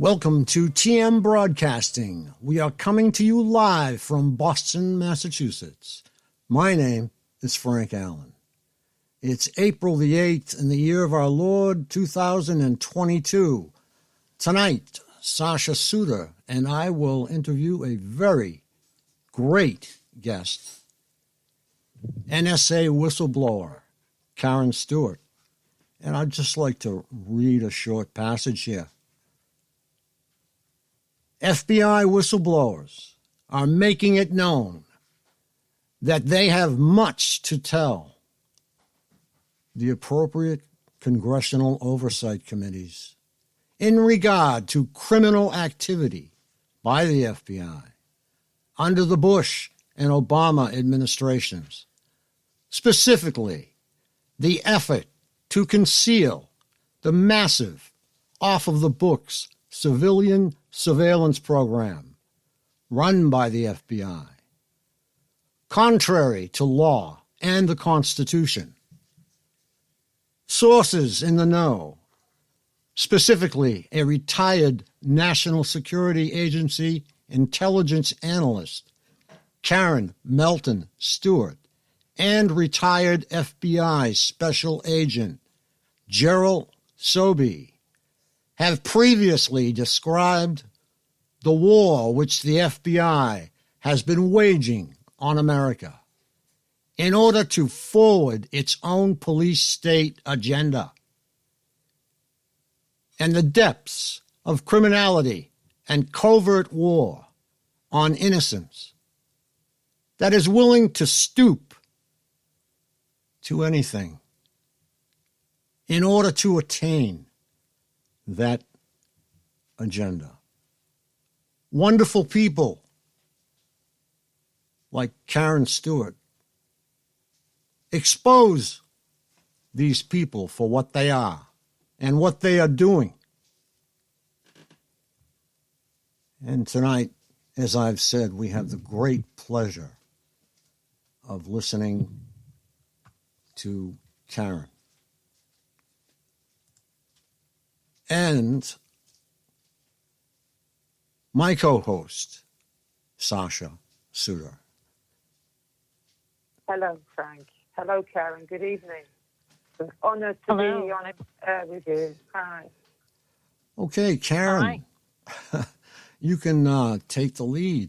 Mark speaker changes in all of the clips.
Speaker 1: Welcome to TM Broadcasting. We are coming to you live from Boston, Massachusetts. My name is Frank Allen. It's April the 8th in the year of our Lord, 2022. Tonight, Sacha Suter and I will interview a very great guest, NSA whistleblower, Karen Stewart. And I'd just like to read a short passage here. FBI whistleblowers are making it known that they have much to tell the appropriate congressional oversight committees in regard to criminal activity by the FBI under the Bush and Obama administrations, specifically the effort to conceal the massive off-of-the-books civilian surveillance program run by the FBI, contrary to law and the Constitution. Sources in the know, specifically a retired National Security Agency intelligence analyst, Karen Melton Stewart, and retired FBI Special Agent Gerald Sobey, have previously described the war which the FBI has been waging on America in order to forward its own police state agenda and the depths of criminality and covert war on innocents that is willing to stoop to anything in order to attain that agenda. Wonderful people like Karen Stewart expose these people for what they are and what they are doing. And tonight, as I've said, we have the great pleasure of listening to Karen. And my co-host, Sacha Suter.
Speaker 2: Hello, Frank. Hello, Karen. Good evening. It's an honor to be on air with you. Hi.
Speaker 1: Okay, Karen. Hi. You can take the lead.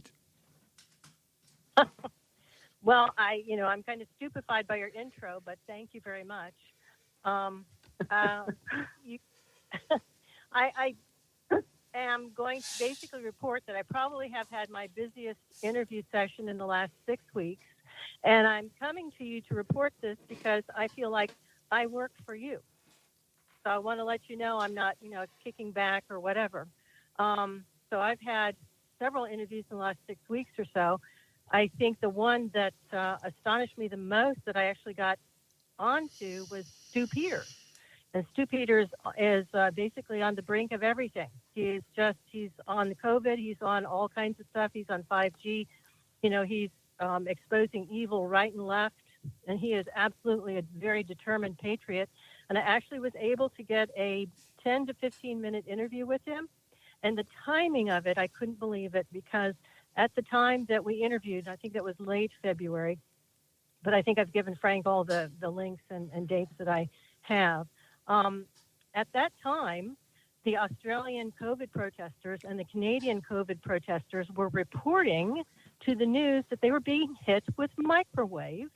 Speaker 3: Well, I'm kind of stupefied by your intro, but thank you very much. I am going to basically report that I probably have had my busiest interview session in the last 6 weeks, and I'm coming to you to report this because I feel like I work for you. So I want to let you know I'm not, kicking back or whatever. So I've had several interviews in the last 6 weeks or so. I think the one that astonished me the most that I actually got onto was Stu Peters. And Stu Peters is basically on the brink of everything. He's on the COVID. He's on all kinds of stuff. He's on 5G. He's exposing evil right and left. And he is absolutely a very determined patriot. And I actually was able to get a 10 to 15-minute interview with him. And the timing of it, I couldn't believe it, because at the time that we interviewed, I think that was late February, but I think I've given Frank all the links and dates that I have. At that time, the Australian COVID protesters and the Canadian COVID protesters were reporting to the news that they were being hit with microwave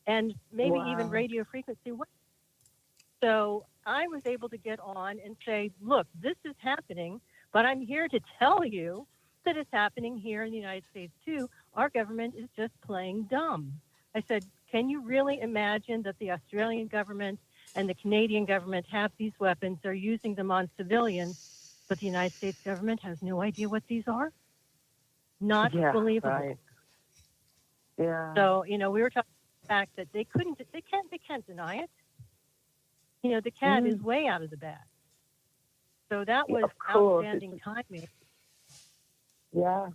Speaker 3: and maybe even radio frequency waves. So I was able to get on and say, look, this is happening, but I'm here to tell you that it's happening here in the United States too. Our government is just playing dumb. I said, can you really imagine that the Australian government and the Canadian government have these weapons? They're using them on civilians, but the United States government has no idea what these are? Not believable. Right.
Speaker 2: Yeah.
Speaker 3: So, we were talking about the fact that they can't deny it. The cat is way out of the bag. So that was outstanding timing.
Speaker 2: Yeah.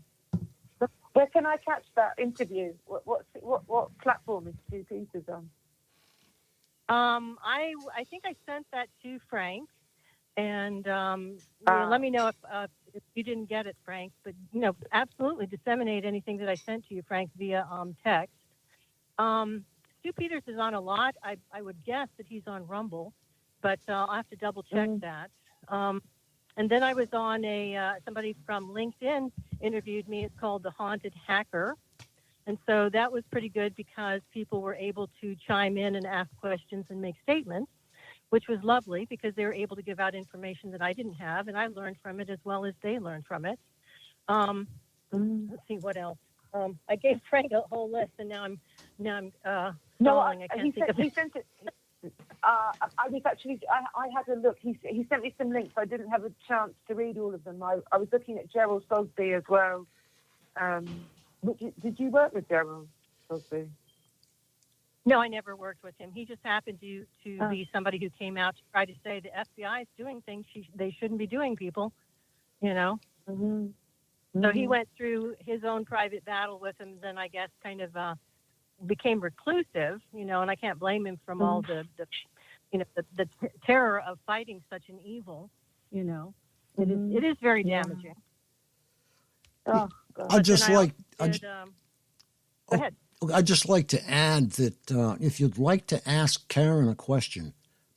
Speaker 2: Where can I catch that interview? What platform is Stu Peters on?
Speaker 3: I think I sent that to Frank, and let me know if you didn't get it, Frank, but absolutely disseminate anything that I sent to you, Frank, via text. Stu Peters is on a lot. I would guess that he's on Rumble, but I'll have to double check that. And then I was on somebody from LinkedIn interviewed me. It's called The Haunted Hacker. And so that was pretty good because people were able to chime in and ask questions and make statements, which was lovely because they were able to give out information that I didn't have, and I learned from it as well as they learned from it. Let's see what else. I gave Frank a whole list, and now I'm stalling.
Speaker 2: He sent it. I was actually, I had a look. He sent me some links. I didn't have a chance to read all of them. I was looking at Gerald Sosby as well. Did you work with Gerald Sosby?
Speaker 3: No, I never worked with him. He just happened to be somebody who came out to try to say the FBI is doing things they shouldn't be doing, people, So he went through his own private battle with him, then I guess kind of became reclusive, and I can't blame him from all the terror of fighting such an evil, It is very damaging.
Speaker 2: Oh, God.
Speaker 1: I'd just like to add that if you'd like to ask Karen a question,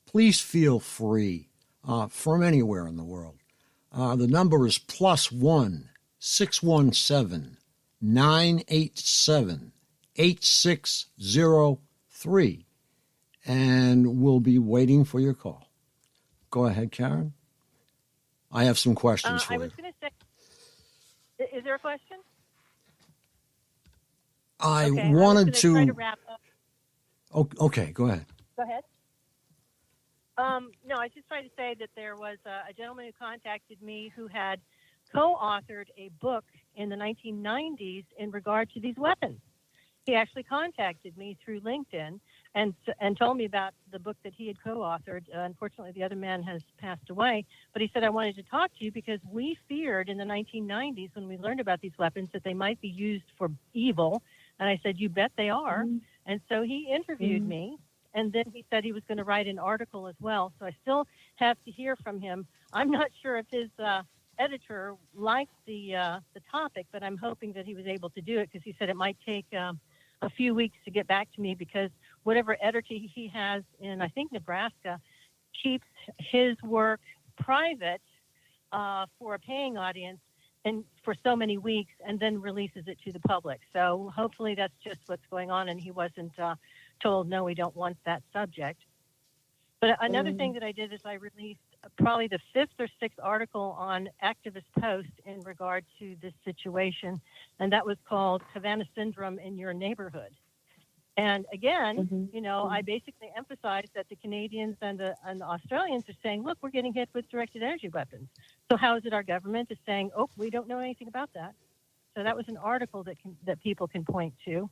Speaker 1: please feel free from anywhere in the world. The number is +1 617 987 8603, and we'll be waiting for your call. Go ahead, Karen. I have some questions for you.
Speaker 3: I was going to say, is there a question?
Speaker 1: I
Speaker 3: wanted
Speaker 1: wanted to.
Speaker 3: Try to wrap up.
Speaker 1: Okay, go ahead.
Speaker 3: Go ahead. No, I was just trying to say that there was a gentleman who contacted me who had co-authored a book in the 1990s in regard to these weapons. He actually contacted me through LinkedIn and told me about the book that he had co-authored. Unfortunately, the other man has passed away. But he said, I wanted to talk to you because we feared in the 1990s when we learned about these weapons that they might be used for evil. And I said, you bet they are. And so he interviewed me. And then he said he was going to write an article as well. So I still have to hear from him. I'm not sure if his editor liked the topic, but I'm hoping that he was able to do it because he said it might take a few weeks to get back to me because whatever editor he has in, I think, Nebraska, keeps his work private for a paying audience and for so many weeks and then releases it to the public. So hopefully that's just what's going on and he wasn't told, no, we don't want that subject. But another thing that I did is I released probably the 5th or 6th article on Activist Post in regard to this situation, and that was called Havana Syndrome in Your Neighborhood. And again, I basically emphasized that the Canadians and the Australians are saying, look, we're getting hit with directed energy weapons. So how is it our government is saying, oh, we don't know anything about that? So that was an article that people can point to.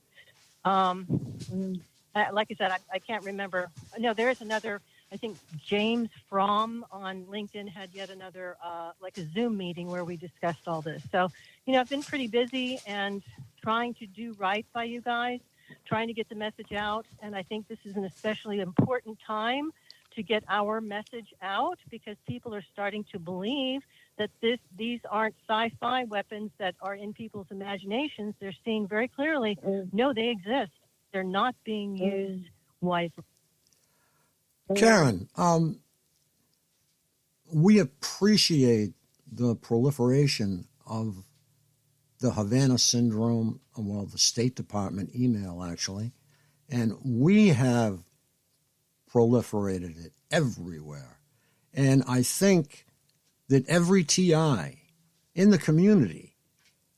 Speaker 3: Like I said, I can't remember. No, there is another. I think James Fromm on LinkedIn had yet another, like a Zoom meeting where we discussed all this. So, I've been pretty busy and trying to do right by you guys, trying to get the message out. And I think this is an especially important time to get our message out because people are starting to believe that these aren't sci-fi weapons that are in people's imaginations. They're seeing very clearly, no, they exist. They're not being used wisely.
Speaker 1: Karen, we appreciate the proliferation of the Havana Syndrome, the State Department email, actually, and we have proliferated it everywhere. And I think that every TI in the community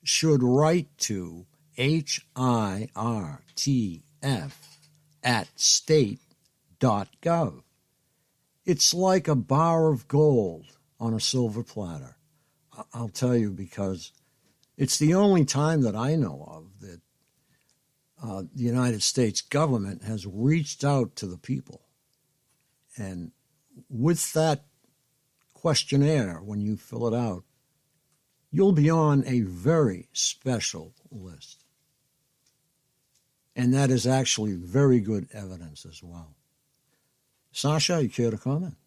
Speaker 1: should write to HIRTF@state.gov. It's like a bar of gold on a silver platter. I'll tell you because it's the only time that I know of that the United States government has reached out to the people. And with that questionnaire, when you fill it out, you'll be on a very special list. And that is actually very good evidence as well. Sacha, you care to comment?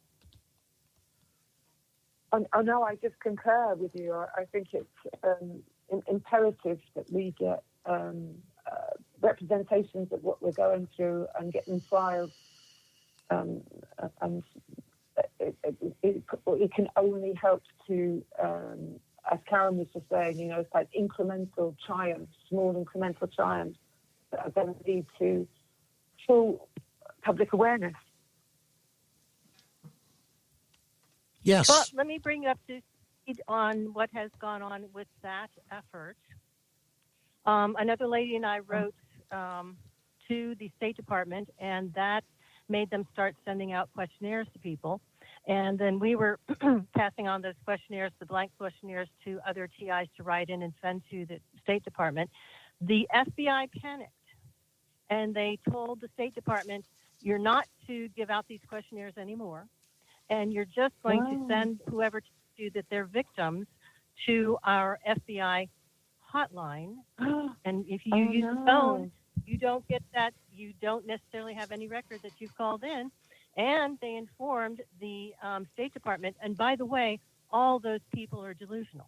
Speaker 2: I know, I just concur with you. I think it's imperative that we get representations of what we're going through and get them filed. And it can only help to, as Karen was just saying, it's like incremental triumphs, small incremental triumphs that are going to lead to full public awareness.
Speaker 1: Yes.
Speaker 3: But let me bring you up to speed on what has gone on with that effort. Another lady and I wrote to the State Department, and that made them start sending out questionnaires to people. And then we were passing on those questionnaires, the blank questionnaires, to other TIs to write in and send to the State Department. The FBI panicked, and they told the State Department, you're not to give out these questionnaires anymore, and you're just going to send whoever tells you that they're victims to our FBI hotline. And if you use the phone, you don't get that. You don't necessarily have any record that you've called in. And they informed the State Department. And by the way, all those people are delusional.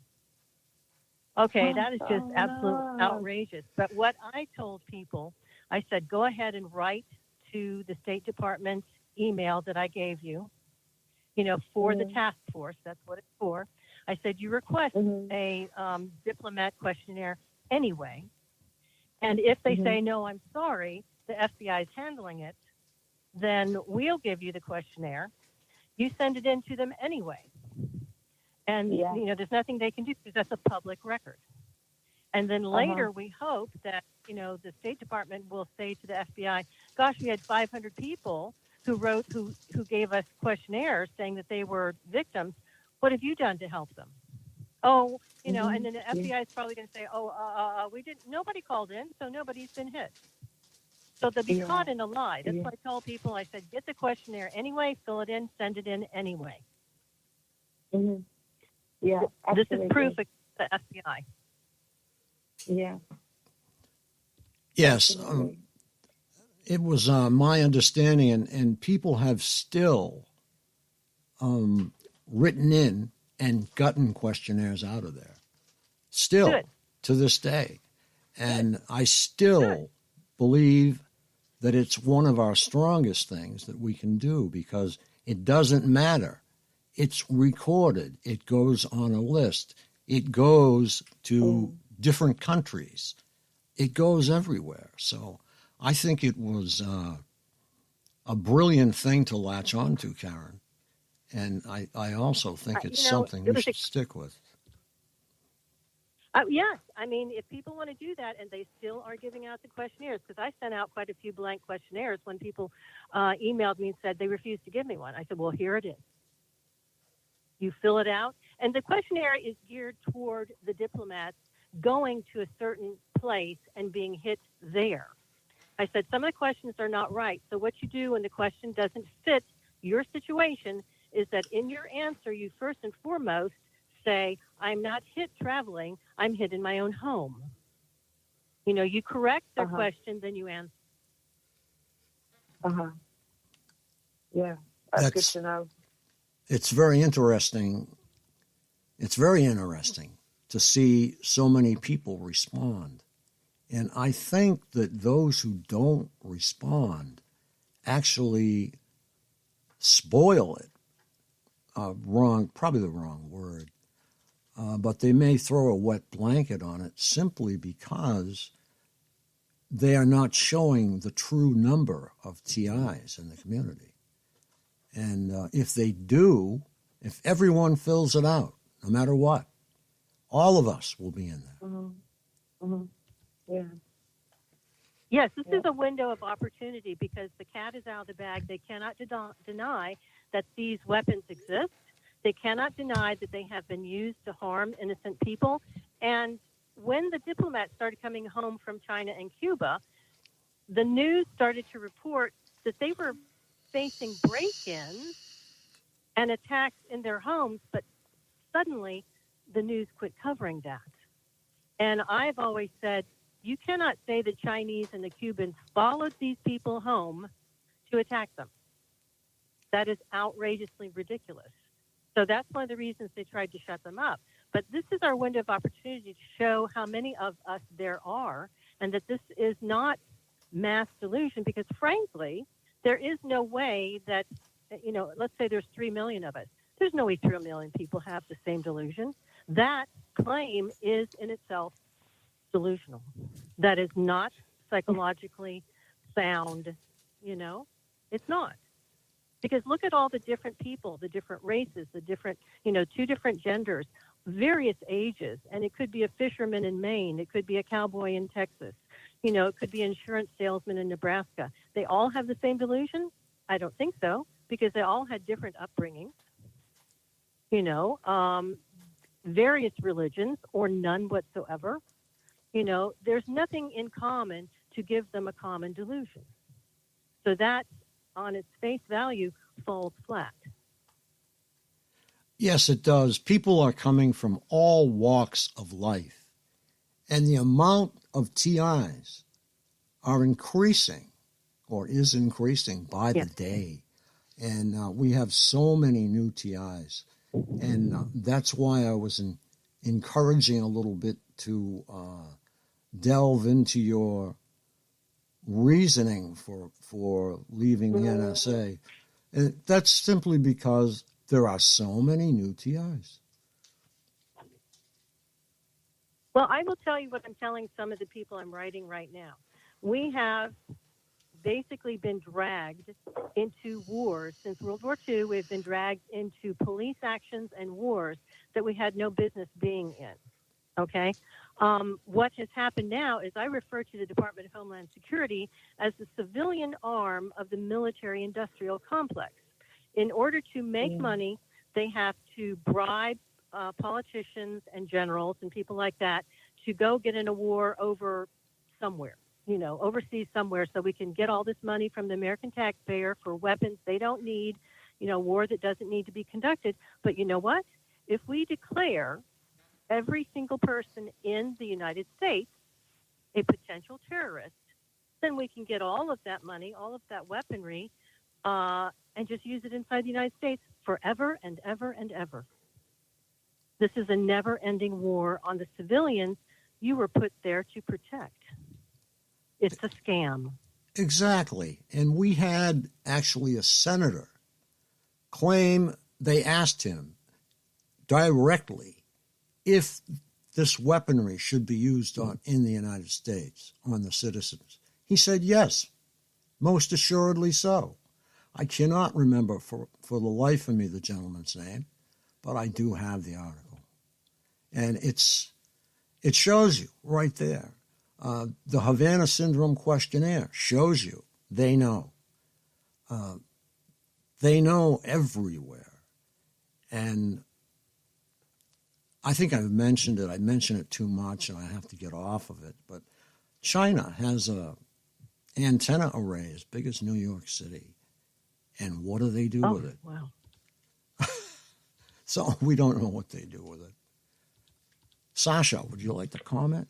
Speaker 3: Okay, that is just absolutely outrageous. But what I told people, I said, go ahead and write to the State Department email that I gave you, for the task force. That's what it's for. I said, you request a diplomat questionnaire anyway. And if they say, no, I'm sorry, the FBI is handling it, then we'll give you the questionnaire. You send it in to them anyway. And, there's nothing they can do because that's a public record. And then later we hope that, the State Department will say to the FBI, gosh, we had 500 people who gave us questionnaires saying that they were victims. What have you done to help them? Oh, and then the FBI is probably going to say, we didn't, nobody called in, so nobody's been hit. So they'll be caught in a lie. That's what I told people. I said, get the questionnaire anyway, fill it in, send it in anyway.
Speaker 2: Yeah,
Speaker 3: this
Speaker 2: absolutely.
Speaker 3: is proof of the FBI.
Speaker 2: Yeah.
Speaker 1: Yes. It was my understanding, and people have still written in and gotten questionnaires out of there, still to this day. And I still believe that it's one of our strongest things that we can do, because it doesn't matter. It's recorded. It goes on a list. It goes to different countries. It goes everywhere. So I think it was a brilliant thing to latch on to, Karen. And I also think it's something we should stick with.
Speaker 3: Yes. I mean, if people want to do that, and they still are giving out the questionnaires, because I sent out quite a few blank questionnaires when people emailed me and said they refused to give me one. I said, well, here it is. You fill it out. And the questionnaire is geared toward the diplomats going to a certain place and being hit there. I said, some of the questions are not right. So what you do when the question doesn't fit your situation is that in your answer, you first and foremost say, I'm not hit traveling, I'm hit in my own home. You correct their question, then you answer.
Speaker 2: Yeah, that's good to know.
Speaker 1: It's very interesting. It's very interesting to see so many people respond. And I think that those who don't respond actually spoil it. Probably the wrong word. But they may throw a wet blanket on it simply because they are not showing the true number of TIs in the community. And if they do, if everyone fills it out, no matter what, all of us will be in there.
Speaker 2: Yeah.
Speaker 3: Yes, this is a window of opportunity, because the cat is out of the bag. They cannot deny that these weapons exist. They cannot deny that they have been used to harm innocent people. And when the diplomats started coming home from China and Cuba, the news started to report that they were facing break-ins and attacks in their homes, but suddenly the news quit covering that. And I've always said, you cannot say the Chinese and the Cubans followed these people home to attack them. That is outrageously ridiculous. So that's one of the reasons they tried to shut them up. But this is our window of opportunity to show how many of us there are, and that this is not mass delusion, because frankly, there is no way that, let's say there's 3 million of us. There's no way 3 million people have the same delusion. That claim is in itself delusional. That is not psychologically sound, It's not. Because look at all the different people, the different races, the different, 2 different genders, various ages. And it could be a fisherman in Maine. It could be a cowboy in Texas. It could be an insurance salesman in Nebraska. They all have the same delusion? I don't think so, because they all had different upbringings. Various religions or none whatsoever. There's nothing in common to give them a common delusion. So that, on its face value, falls flat.
Speaker 1: Yes, it does. People are coming from all walks of life, and the amount of TIs are increasing, or is increasing by the day. And we have so many new TIs. And that's why I was encouraging a little bit to delve into your reasoning for leaving the NSA. And that's simply because there are so many new TIs.
Speaker 3: Well, I will tell you what I'm telling some of the people I'm writing right now. We have basically been dragged into wars since World War II. We've been dragged into police actions and wars that we had no business being in. Okay? What has happened now is I refer to the Department of Homeland Security as the civilian arm of the military-industrial complex. In order to make money, they have to bribe politicians and generals and people like that to go get in a war over somewhere, overseas somewhere, so we can get all this money from the American taxpayer for weapons they don't need, war that doesn't need to be conducted. But you know what? If we declare every single person in the United States a potential terrorist, then we can get all of that money, all of that weaponry, and just use it inside the United States forever and ever and ever. This is a never-ending war on the civilians you were put there to protect. It's a scam.
Speaker 1: Exactly. And we had actually a senator claim, they asked him directly if this weaponry should be used in the United States on the citizens. He said yes, most assuredly so. I cannot remember for the life of me the gentleman's name, but I do have the article. And it shows you right there. The Havana Syndrome questionnaire shows you they know. They know everywhere. And I think I've mentioned it. I mention it too much and I have to get off of it. But China has a antenna array as big as New York City. And what do they do with it?
Speaker 3: Wow.
Speaker 1: So we don't know what they do with it. Sacha, would you like to comment?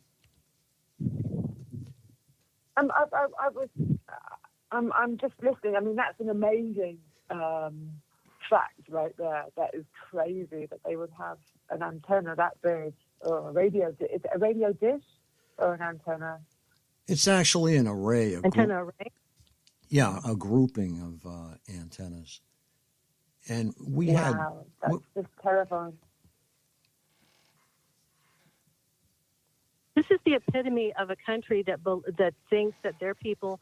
Speaker 2: I'm just listening. I mean, that's an amazing fact right there. That is crazy that they would have an antenna that big, or a radio. Is it a radio dish or an antenna?
Speaker 1: It's actually an array.
Speaker 3: Antenna array?
Speaker 1: Yeah, a grouping of antennas. And we
Speaker 2: wow, that's just terrifying.
Speaker 3: This is the epitome of a country that thinks that their people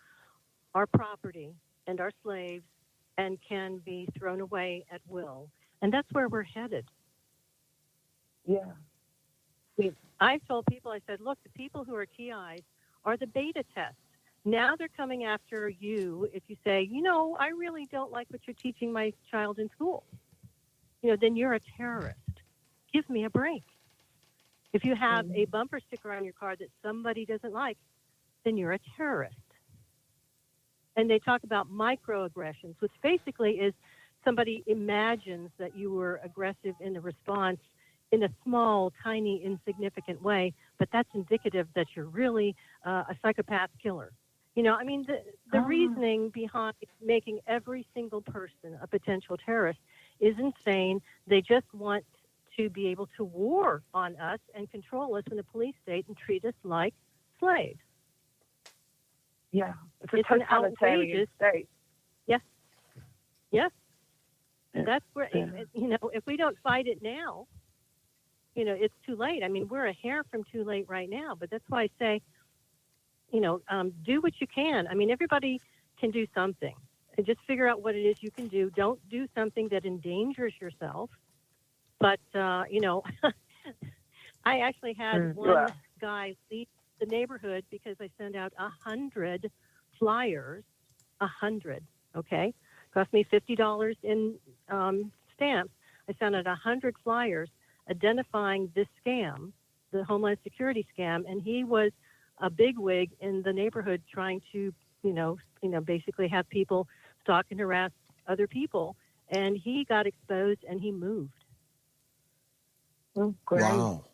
Speaker 3: are property and are slaves and can be thrown away at will. And that's where we're headed.
Speaker 2: Yeah.
Speaker 3: I've told people, I said, look, the people who are TIs are the beta test. Now they're coming after you if you say, I really don't like what you're teaching my child in school. Then you're a terrorist. Give me a break. If you have a bumper sticker on your car that somebody doesn't like, then you're a terrorist. And they talk about microaggressions, which basically is somebody imagines that you were aggressive in the response in a small, tiny, insignificant way, but that's indicative that you're really a psychopath killer. The reasoning behind making every single person a potential terrorist is insane. They just want to be able to war on us and control us in a police state and treat us like slaves.
Speaker 2: Yeah, it's a
Speaker 3: It's an
Speaker 2: totalitarian
Speaker 3: outrageous
Speaker 2: state.
Speaker 3: Yes. Yes.
Speaker 2: Yeah.
Speaker 3: That's where,
Speaker 2: Yeah.
Speaker 3: if we don't fight it now, it's too late. I mean, we're a hair from too late right now, but that's why I say, do what you can. I mean, everybody can do something. And just figure out what it is you can do. Don't do something that endangers yourself. But, I actually had one guy leave the neighborhood because I sent out 100 flyers, 100, okay? Cost me $50 in stamps. I sent out 100 flyers identifying this scam, the Homeland Security scam, and he was a bigwig in the neighborhood trying to, basically have people stalk and harass other people. And he got exposed and he moved.
Speaker 2: Oh, great.
Speaker 1: Wow.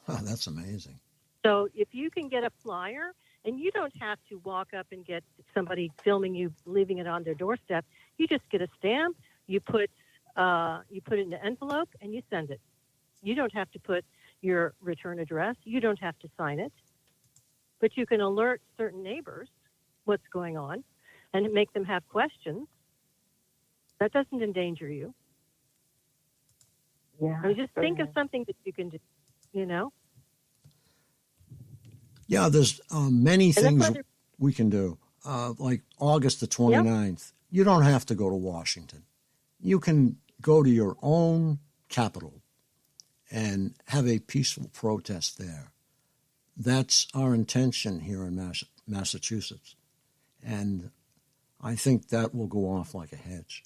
Speaker 1: Oh, that's amazing.
Speaker 3: So if you can get a flyer, and you don't have to walk up and get somebody filming you, leaving it on their doorstep. You just get a stamp, you put it in an envelope, and you send it. You don't have to put your return address. You don't have to sign it. But you can alert certain neighbors what's going on and make them have questions. That doesn't endanger you.
Speaker 2: Yeah.
Speaker 3: I mean, just think of something that you can do,
Speaker 1: Yeah, there's many things we can do. Like August the 29th, you don't have to go to Washington. You can go to your own capital and have a peaceful protest there. That's our intention here in Massachusetts. And I think that will go off like a hedge.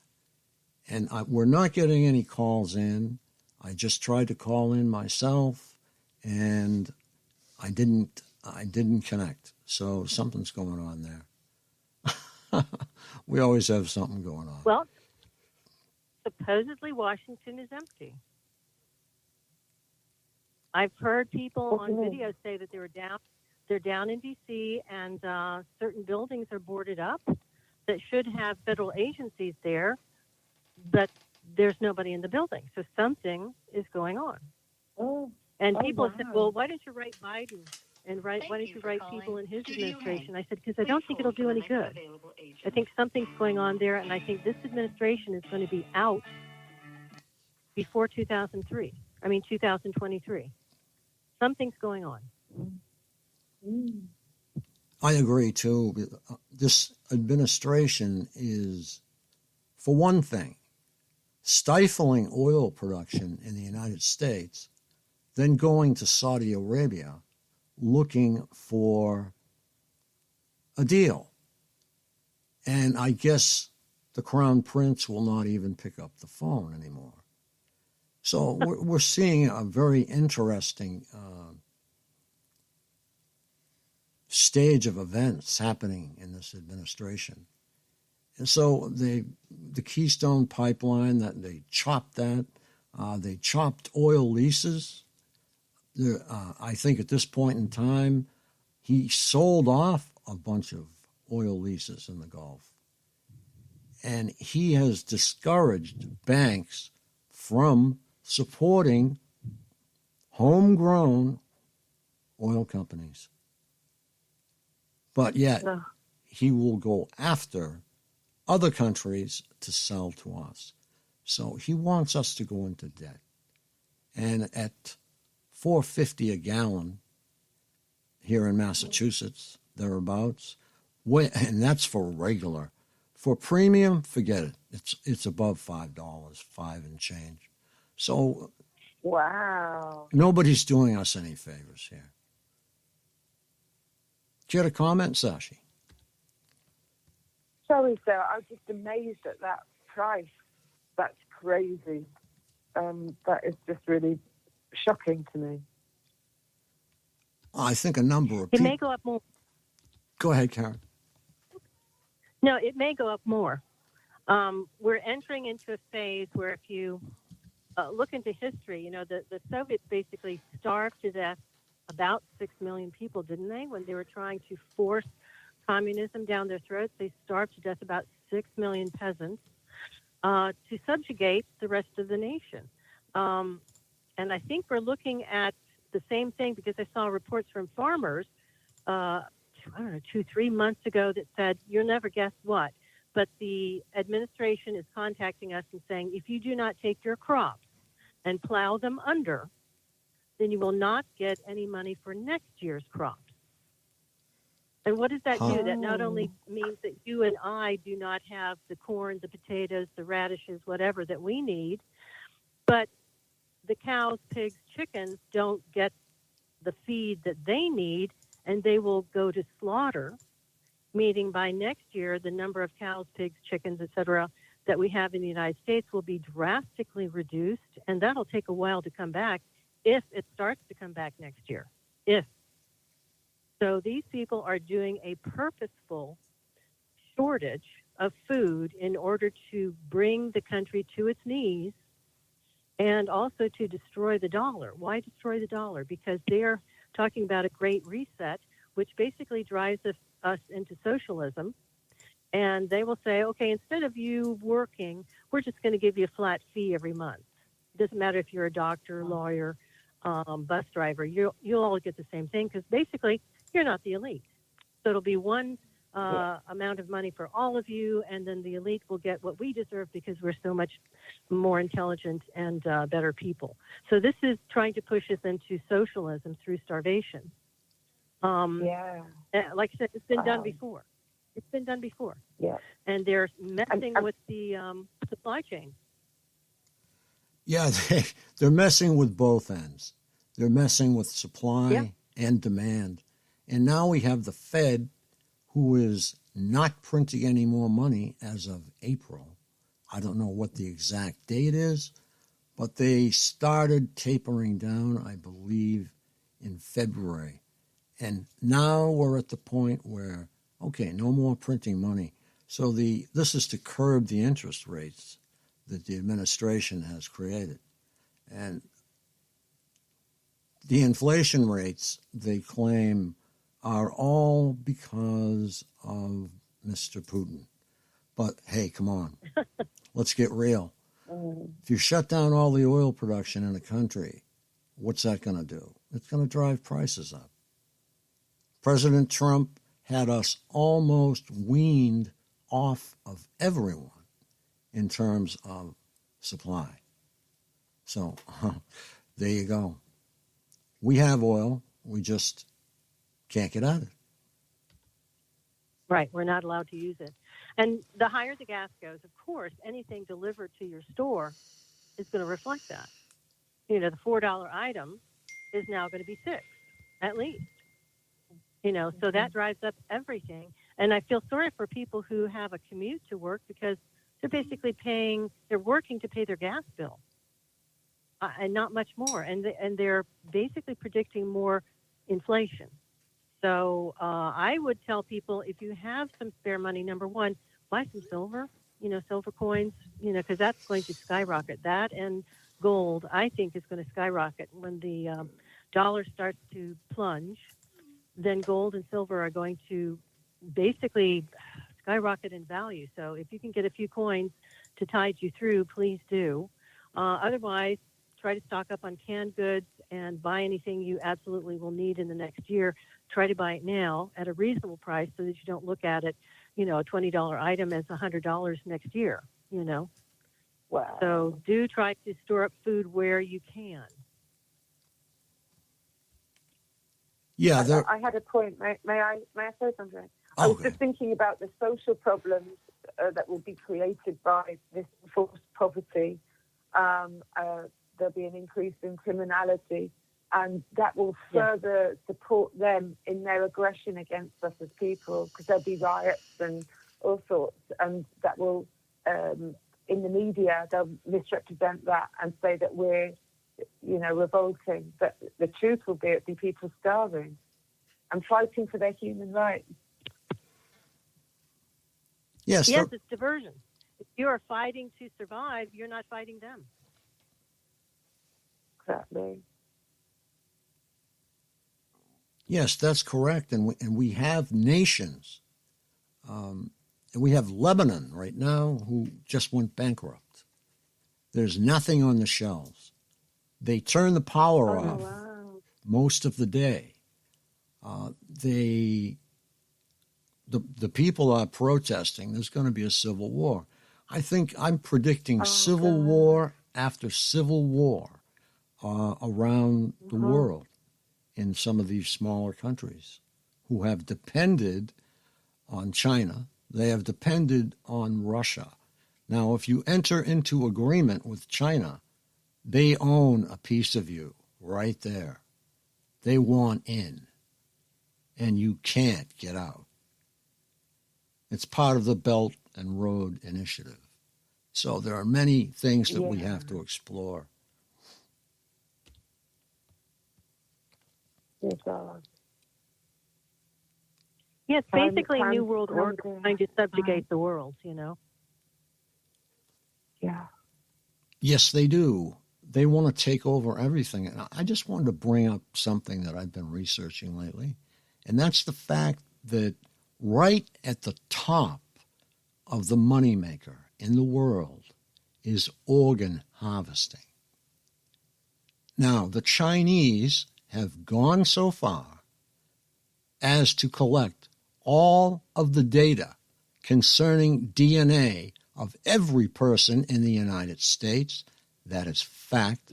Speaker 1: And we're not getting any calls in. I just tried to call in myself, and I didn't connect. So something's going on there. We always have something going on.
Speaker 3: Well, supposedly Washington is empty. I've heard people on video say that they're down in D.C. and certain buildings are boarded up that should have federal agencies there, but there's nobody in the building. So something is going on. And people have said, well, why don't you write Biden? And why don't you write people in his administration? I said, because I don't think it'll do any good. I think something's going on there, and I think this administration is going to be out before 2023. Something's going on.
Speaker 1: I agree, too. This administration is, for one thing, stifling oil production in the United States, then going to Saudi Arabia looking for a deal. And I guess the Crown Prince will not even pick up the phone anymore. So we're seeing a very interesting stage of events happening in this administration. And so the Keystone Pipeline, that they chopped that. They chopped oil leases. I think at this point in time, he sold off a bunch of oil leases in the Gulf. And he has discouraged banks from supporting homegrown oil companies. But yet, he will go after other countries to sell to us. So he wants us to go into debt. And at $4.50 a gallon here in Massachusetts, thereabouts, and that's for regular. For premium, forget it. It's above $5, 5 and change. So
Speaker 2: wow,
Speaker 1: nobody's doing us any favors here. Do you have a comment, Sashi?
Speaker 2: Sorry, sir. I was just amazed at that price. That's crazy. That is just really shocking to me.
Speaker 1: I think a number of
Speaker 3: people... It
Speaker 1: people...
Speaker 3: may go up more.
Speaker 1: Go ahead, Karen.
Speaker 3: No, it may go up more. We're entering into a phase where if you look into history, the Soviets basically starved to death about 6 million people, didn't they? When they were trying to force communism down their throats, they starved to death about 6 million peasants. to subjugate the rest of the nation. And I think we're looking at the same thing because I saw reports from farmers, I don't know, 2-3 months ago that said, you'll never guess what, but the administration is contacting us and saying, if you do not take your crops and plow them under, then you will not get any money for next year's crops. And what does that do? That not only means that you and I do not have the corn, the potatoes, the radishes, whatever that we need, but the cows, pigs, chickens don't get the feed that they need, and they will go to slaughter, meaning by next year, the number of cows, pigs, chickens, et cetera, that we have in the United States will be drastically reduced, and that'll take a while to come back if it starts to come back next year. So these people are doing a purposeful shortage of food in order to bring the country to its knees and also to destroy the dollar. Why destroy the dollar? Because they're talking about a great reset, which basically drives us into socialism. And they will say, okay, instead of you working, we're just going to give you a flat fee every month. It doesn't matter if you're a doctor, lawyer, bus driver, you'll all get the same thing because basically you're not the elite. So it'll be one amount of money for all of you, and then the elite will get what we deserve because we're so much more intelligent and better people. So this is trying to push us into socialism through starvation. Like I said, it's been done before. It's been done before.
Speaker 2: Yeah.
Speaker 3: And they're messing with the supply chain.
Speaker 1: Yeah, they're messing with both ends. They're messing with supply and demand. And now we have the Fed, who is not printing any more money as of April. I don't know what the exact date is, but they started tapering down, I believe, in February. And now we're at the point where, okay, no more printing money. So this is to curb the interest rates that the administration has created. And the inflation rates, they claim, are all because of Mr. Putin. But hey, come on, let's get real. If you shut down all the oil production in a country, what's that going to do? It's going to drive prices up. President Trump had us almost weaned off of everyone in terms of supply. So there you go. We have oil. We just can't get at it.
Speaker 3: Right. We're not allowed to use it. And the higher the gas goes, of course, anything delivered to your store is going to reflect that. You know, the $4 item is now going to be $6 at least. You know, so that drives up everything. And I feel sorry for people who have a commute to work because they're basically they're working to pay their gas bill and not much more. And they're basically predicting more inflation. So I would tell people, if you have some spare money, number one, buy some silver, silver coins, because that's going to skyrocket. That and gold, I think, is going to skyrocket. When the dollar starts to plunge, then gold and silver are going to basically skyrocket in value. So if you can get a few coins to tide you through, please do. Otherwise, try to stock up on canned goods and buy anything you absolutely will need in the next year. Try to buy it now at a reasonable price so that you don't look at it, a $20 item as $100 next year,
Speaker 2: Wow.
Speaker 3: So do try to store up food where you can.
Speaker 1: Yeah,
Speaker 2: I had a point. May I say something? I was just thinking about the social problems that will be created by this enforced poverty. There'll be an increase in criminality, and that will further support them in their aggression against us as people, because there'll be riots and all sorts, and that will, in the media, they'll misrepresent that and say that we're, revolting. But the truth will be, it'll be people starving and fighting for their human rights.
Speaker 1: Yes,
Speaker 3: it's diversion. If you are fighting to survive, you're not fighting them.
Speaker 2: Exactly.
Speaker 1: Yes, that's correct. And we have nations We have Lebanon right now who just went bankrupt. There's nothing on the shelves. They turn the power off most of the day. The people are protesting. There's going to be a civil war. I think I'm predicting civil war after civil war around the world in some of these smaller countries who have depended on China. They have depended on Russia. Now, if you enter into agreement with China, they own a piece of you right there. They want in, and you can't get out. It's part of the Belt and Road Initiative. So there are many things that we have to explore.
Speaker 3: Yes, basically New World Order trying to subjugate the world, you know.
Speaker 2: Yeah.
Speaker 1: Yes, they do. They want to take over everything. And I just wanted to bring up something that I've been researching lately, and that's the fact that right at the top of the moneymaker in the world is organ harvesting. Now, the Chinese have gone so far as to collect all of the data concerning DNA of every person in the United States. That is fact.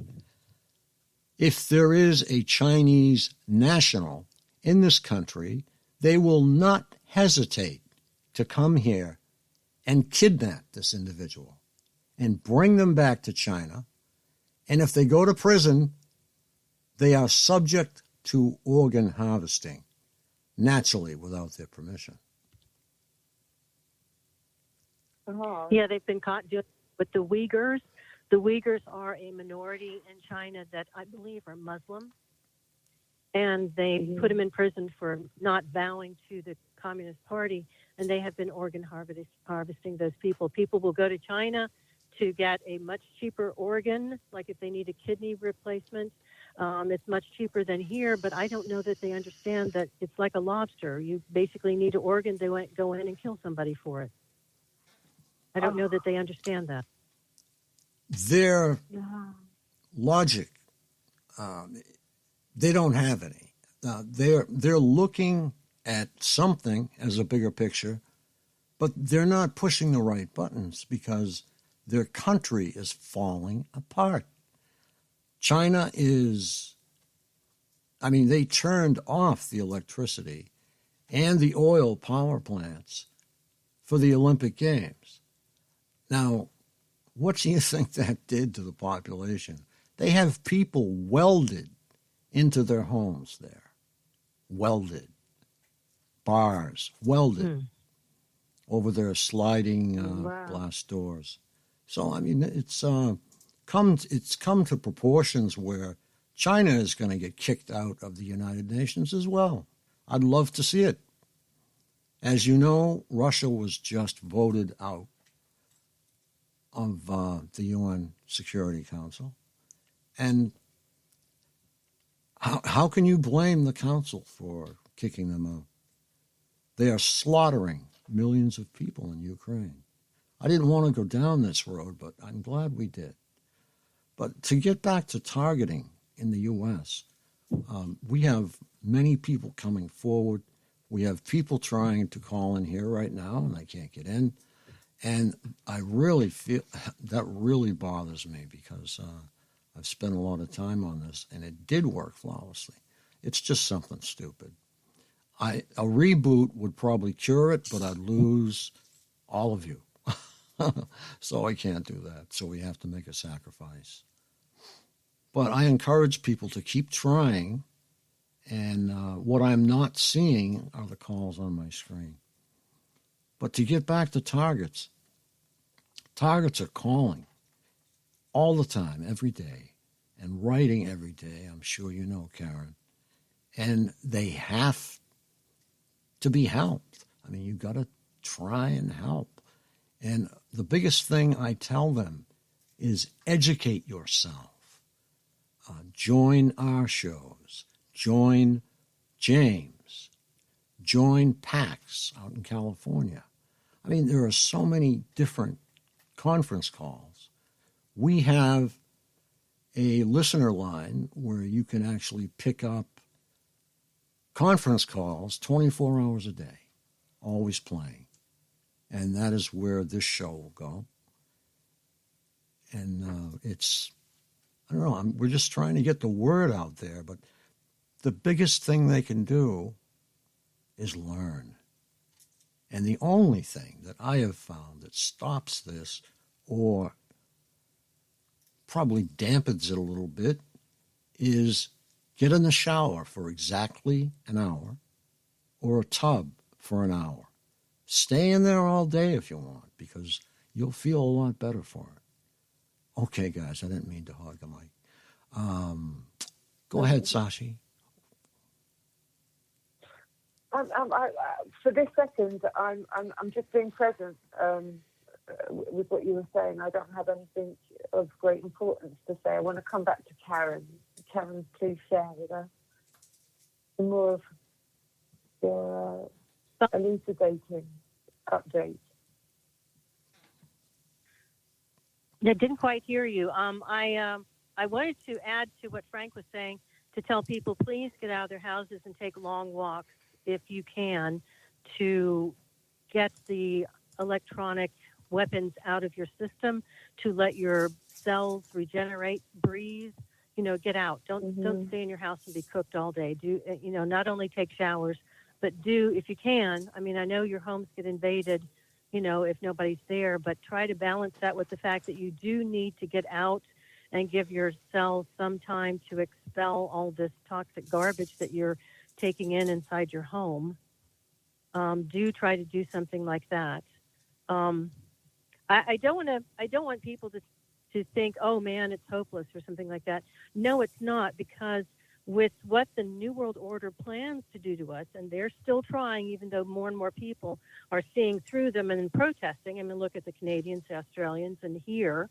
Speaker 1: If there is a Chinese national in this country, they will not hesitate to come here and kidnap this individual and bring them back to China. And if they go to prison, they are subject to organ harvesting, naturally without their permission.
Speaker 3: Yeah, they've been caught doing it with the Uyghurs. The Uyghurs are a minority in China that I believe are Muslim. And they put them in prison for not bowing to the Communist Party, and they have been organ harvesting those people. People will go to China to get a much cheaper organ, like if they need a kidney replacement. It's much cheaper than here, but I don't know that they understand that it's like a lobster. You basically need an organ, they go in and kill somebody for it. I don't know that they understand that.
Speaker 1: Their logic, they don't have any. They're looking at something as a bigger picture, but they're not pushing the right buttons because their country is falling apart. China they turned off the electricity and the oil power plants for the Olympic Games. Now, what do you think that did to the population? They have people welded into their homes there. Welded. Bars, welded over their sliding glass doors. So, it's come to proportions where China is going to get kicked out of the United Nations as well. I'd love to see it. As you know, Russia was just voted out of the UN Security Council. And how can you blame the Council for kicking them out? They are slaughtering millions of people in Ukraine. I didn't want to go down this road, but I'm glad we did. But to get back to targeting in the U.S., we have many people coming forward. We have people trying to call in here right now, and they can't get in. And I really feel that really bothers me because I've spent a lot of time on this, and it did work flawlessly. It's just something stupid. A reboot would probably cure it, but I'd lose all of you. So I can't do that. So we have to make a sacrifice. But I encourage people to keep trying, and what I'm not seeing are the calls on my screen. But to get back to targets are calling all the time, every day, and writing every day. I'm sure you know, Karen. And they have to be helped. You got to try and help. And the biggest thing I tell them is educate yourself. Join our shows. Join James. Join PAX out in California. I mean, there are so many different conference calls. We have a listener line where you can actually pick up conference calls 24 hours a day, always playing. And that is where this show will go. And I don't know, we're just trying to get the word out there, but the biggest thing they can do is learn. And the only thing that I have found that stops this or probably dampens it a little bit is get in the shower for exactly an hour or a tub for an hour. Stay in there all day if you want, because you'll feel a lot better for it. Okay, guys, I didn't mean to hog the mic. Go ahead, Sashi.
Speaker 2: For this second, I'm just being present with what you were saying. I don't have anything of great importance to say. I want to come back to Karen. Karen, please share with us some more of your elucidating update.
Speaker 3: I didn't quite hear you. I wanted to add to what Frank was saying to tell people, please get out of their houses and take long walks if you can, to get the electronic weapons out of your system, to let your cells regenerate, breathe, get out. Don't stay in your house and be cooked all day. Do, not only take showers, but do, if you can, I mean, I know your homes get invaded, if nobody's there, but try to balance that with the fact that you do need to get out and give your cells some time to expel all this toxic garbage that you're taking inside your home. Do try to do something like that. I don't want people to think, oh man, it's hopeless or something like that. No, it's not, because with what the New World Order plans to do to us, and they're still trying, even though more and more people are seeing through them and protesting. I mean, look at the Canadians, the Australians, and here,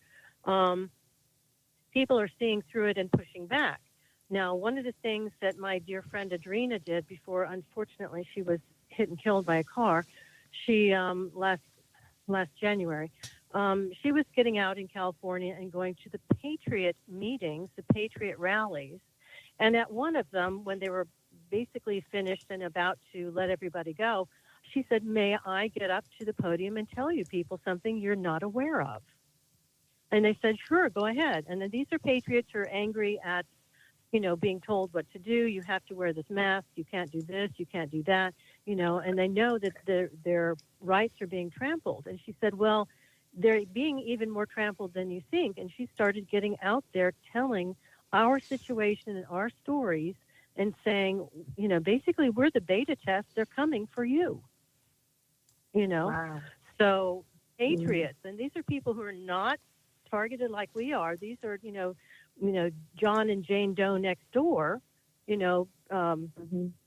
Speaker 3: people are seeing through it and pushing back. Now, one of the things that my dear friend Adrena did before, unfortunately, she was hit and killed by a car, she last January, she was getting out in California and going to the Patriot meetings, the Patriot rallies. And at one of them, when they were basically finished and about to let everybody go, she said, may I get up to the podium and tell you people something you're not aware of? And they said, sure, go ahead. And then these are patriots who are angry at, being told what to do. You have to wear this mask. You can't do this. You can't do that. And they know that their rights are being trampled. And she said, well, they're being even more trampled than you think. And she started getting out there telling our situation and our stories and saying, basically we're the beta test. They're coming for you.
Speaker 2: Wow.
Speaker 3: So patriots, and these are people who are not targeted like we are. These are, John and Jane Doe next door,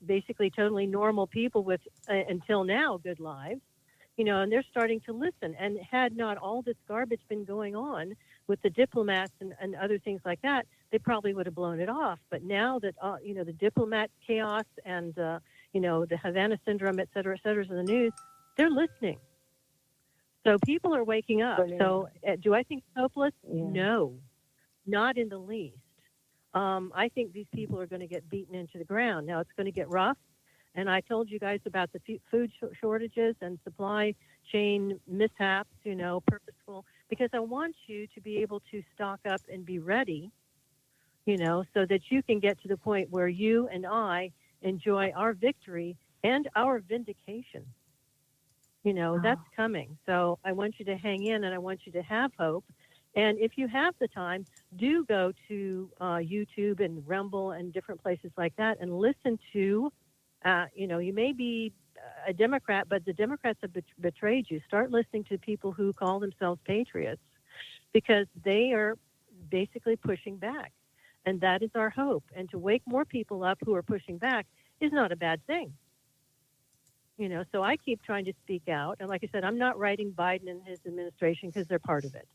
Speaker 3: basically totally normal people with, until now, good lives, and they're starting to listen. And had not all this garbage been going on with the diplomats and other things like that, they probably would have blown it off. But now that, the diplomat chaos and, the Havana Syndrome, et cetera, is in the news, they're listening. So people are waking up.
Speaker 2: Brilliant.
Speaker 3: So do I think it's hopeless?
Speaker 2: Yeah.
Speaker 3: No, not in the least. I think these people are going to get beaten into the ground. Now, it's going to get rough. And I told you guys about the food shortages and supply chain mishaps, purposeful, because I want you to be able to stock up and be ready, so that you can get to the point where you and I enjoy our victory and our vindication. That's coming. So I want you to hang in, and I want you to have hope. And if you have the time, do go to YouTube and Rumble and different places like that and listen to, you may be a Democrat, but the Democrats have betrayed you. Start listening to people who call themselves patriots, because they are basically pushing back. And that is our hope. And to wake more people up who are pushing back is not a bad thing. So I keep trying to speak out. And like I said, I'm not writing Biden and his administration because they're part of it.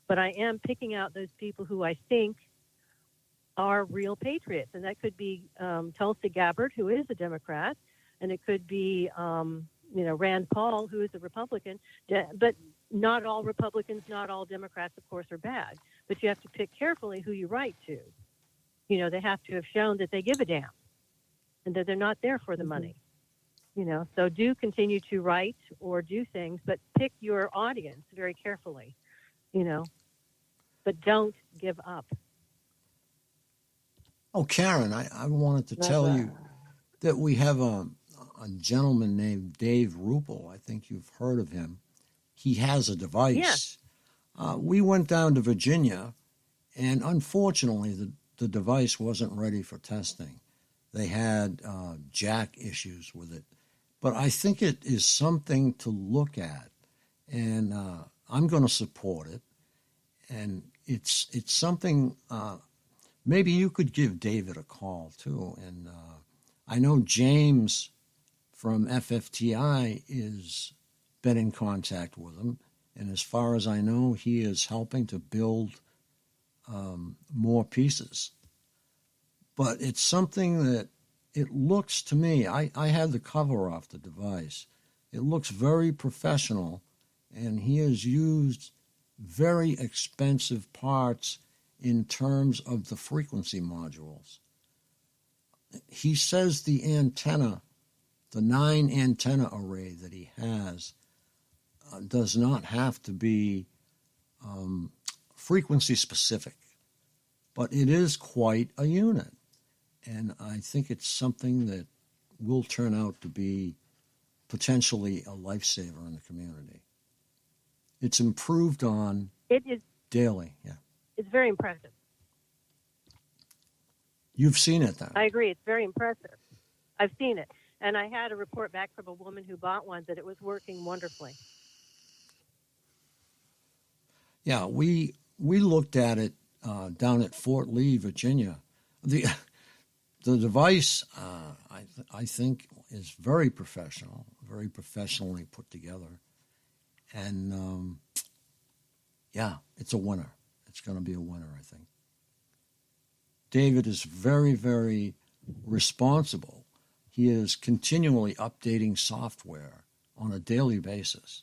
Speaker 3: But I am picking out those people who I think are real patriots. And that could be Tulsi Gabbard, who is a Democrat. And it could be, Rand Paul, who is a Republican, but not all Republicans, not all Democrats, of course, are bad. But you have to pick carefully who you write to. They have to have shown that they give a damn and that they're not there for the money. So do continue to write or do things, but pick your audience very carefully, but don't give up.
Speaker 1: Oh, Karen, I wanted to tell you that we have a gentleman named Dave Rupel. I think you've heard of him. He has a device. Yeah. We went down to Virginia, and unfortunately, the device wasn't ready for testing. They had jack issues with it. But I think it is something to look at, and I'm going to support it. And it's something. Maybe you could give David a call too. And I know James from FFTI is been in contact with him, and as far as I know, he is helping to build more pieces. But it's something that it looks to me, I had the cover off the device. It looks very professional, and he has used very expensive parts in terms of the frequency modules. He says the antenna, the 9 antenna array that he has, does not have to be frequency specific, but it is quite a unit. And I think it's something that will turn out to be potentially a lifesaver in the community. It's improved on daily. Yeah.
Speaker 3: It's very impressive.
Speaker 1: You've seen it then?
Speaker 3: I agree. It's very impressive. I've seen it. And I had a report back from a woman who bought one that it was working wonderfully.
Speaker 1: Yeah, we looked at it down at Fort Lee, Virginia. The device, I think, is very professional, very professionally put together. And, yeah, it's a winner. It's going to be a winner, I think. David is very, very responsible. He is continually updating software on a daily basis.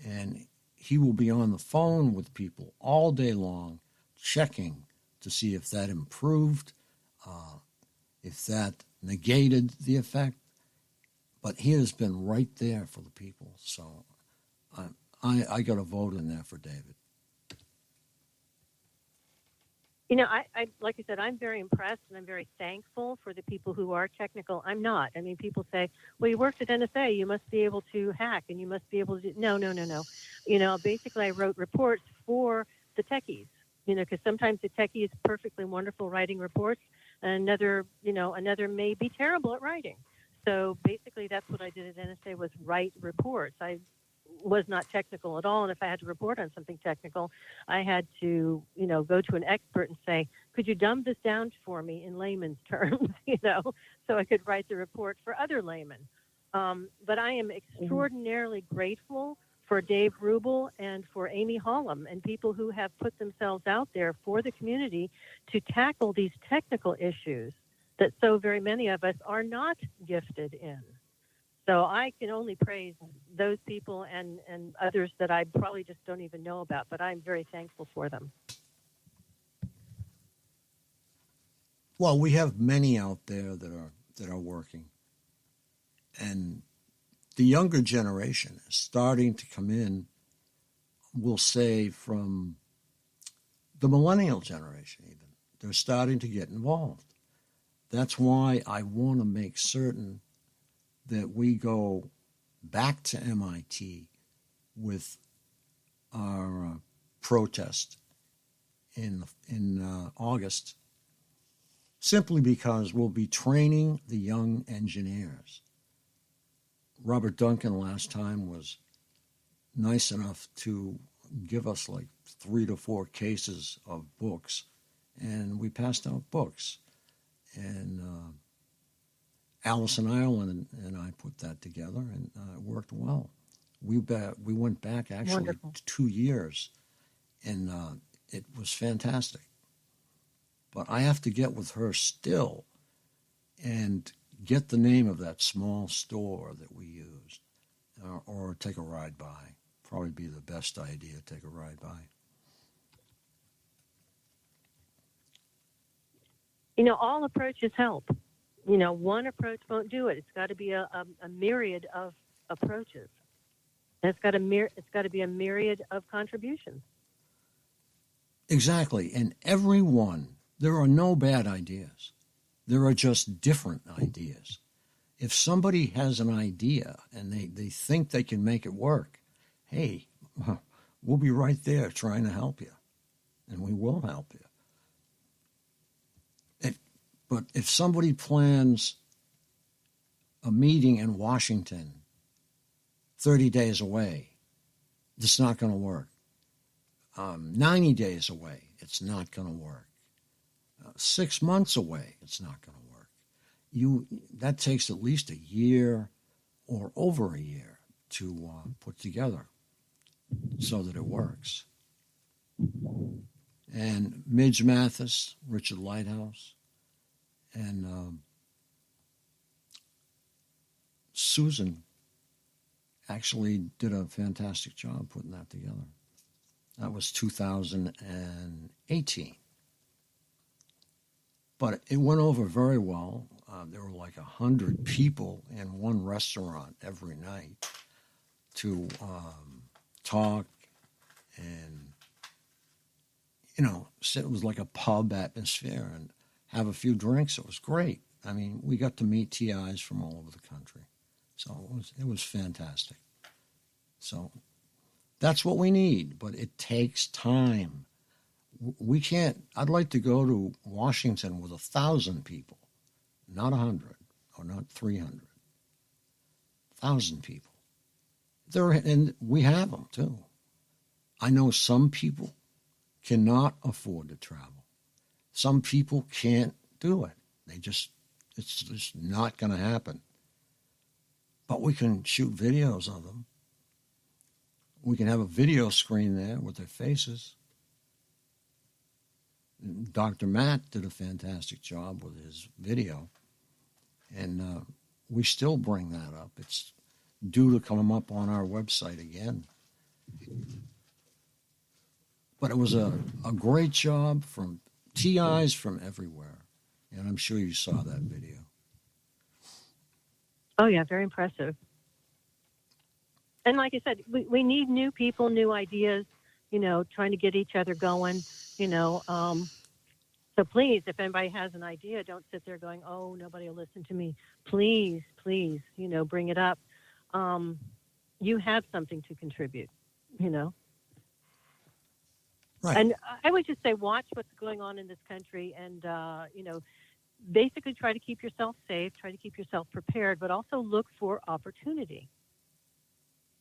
Speaker 1: And he will be on the phone with people all day long, checking to see if that improved, if that negated the effect. But he has been right there for the people. So I got a vote in there for David.
Speaker 3: I like I said, I'm very impressed and I'm very thankful for the people who are technical. I'm not. I mean, people say, well, you worked at NSA, you must be able to hack and you must be able to do... No. Basically, I wrote reports for the techies, because sometimes the techie is perfectly wonderful writing reports, and another may be terrible at writing. So basically, that's what I did at NSA, was write reports. I was not technical at all, and if I had to report on something technical, I had to, go to an expert and say, could you dumb this down for me in layman's terms, so I could write the report for other laymen. But I am extraordinarily grateful for Dave Rubel and for Amy Hollum and people who have put themselves out there for the community to tackle these technical issues that so very many of us are not gifted in. So I can only praise those people and others that I probably just don't even know about, but I'm very thankful for them.
Speaker 1: Well, we have many out there that are working. And the younger generation is starting to come in, we'll say, from the millennial generation even. They're starting to get involved. That's why I want to make certain that we go back to MIT with our protest in August, simply because we'll be training the young engineers. Robert Duncan last time was nice enough to give us like 3 to 4 cases of books, and we passed out books. And Allison Ireland and I put that together, and it worked well. We went back actually 2 years, and it was fantastic. But I have to get with her still and get the name of that small store that we used. or take a ride by. Probably be the best idea, take a ride by.
Speaker 3: All approaches help. One approach won't do it. It's got to be a myriad of approaches. And it's got to be a myriad of contributions.
Speaker 1: Exactly. And every one, there are no bad ideas. There are just different ideas. If somebody has an idea and they think they can make it work, hey, we'll be right there trying to help you. And we will help you. But if somebody plans a meeting in Washington 30 days away, it's not going to work. 90 days away, it's not going to work. 6 months away, it's not going to work. That takes at least a year or over a year to put together so that it works. And Midge Mathis, Richard Lighthouse, and Susan actually did a fantastic job putting that together. That was 2018. But it went over very well. There were like 100 people in one restaurant every night to talk and, it was like a pub atmosphere and have a few drinks. It was great. I mean, we got to meet TIs from all over the country. So it was fantastic. So that's what we need, but it takes time. We can't, I'd like to go to Washington with 1,000 people, not 100 or not 300. 1,000 people. And we have them too. I know some people cannot afford to travel. Some people can't do it. It's just not going to happen. But we can shoot videos of them. We can have a video screen there with their faces. Dr. Matt did a fantastic job with his video. And we still bring that up. It's due to come up on our website again. But it was a great job from TIs from everywhere. And I'm sure you saw that video.
Speaker 3: Oh, yeah, very impressive. And like I said, we need new people, new ideas, trying to get each other going, So please, if anybody has an idea, don't sit there going, oh, nobody will listen to me. Please, bring it up. You have something to contribute,
Speaker 1: Right.
Speaker 3: And I would just say watch what's going on in this country and, basically try to keep yourself safe, try to keep yourself prepared, but also look for opportunity.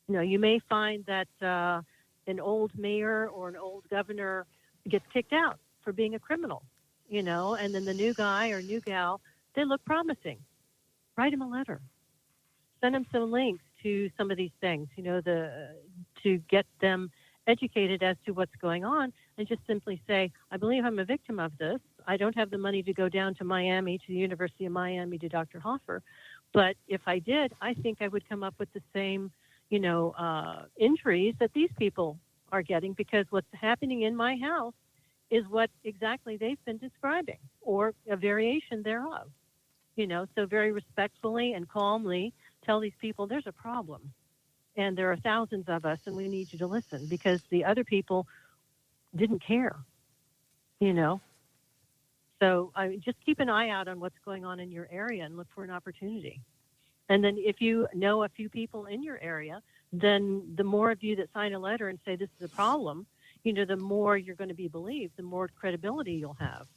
Speaker 3: You may find that an old mayor or an old governor gets kicked out for being a criminal, and then the new guy or new gal, they look promising. Write them a letter. Send them some links to some of these things, to get them educated as to what's going on, and just simply say, I believe I'm a victim of this. I don't have the money to go down to Miami, to the University of Miami, to Dr. Hoffer. But if I did, I think I would come up with the same, injuries that these people are getting, because what's happening in my house is what exactly they've been describing, or a variation thereof. So very respectfully and calmly tell these people there's a problem. And there are thousands of us, and we need you to listen, because the other people didn't care, So just keep an eye out on what's going on in your area and look for an opportunity. And then if you know a few people in your area, then the more of you that sign a letter and say this is a problem, the more you're going to be believed, the more credibility you'll have.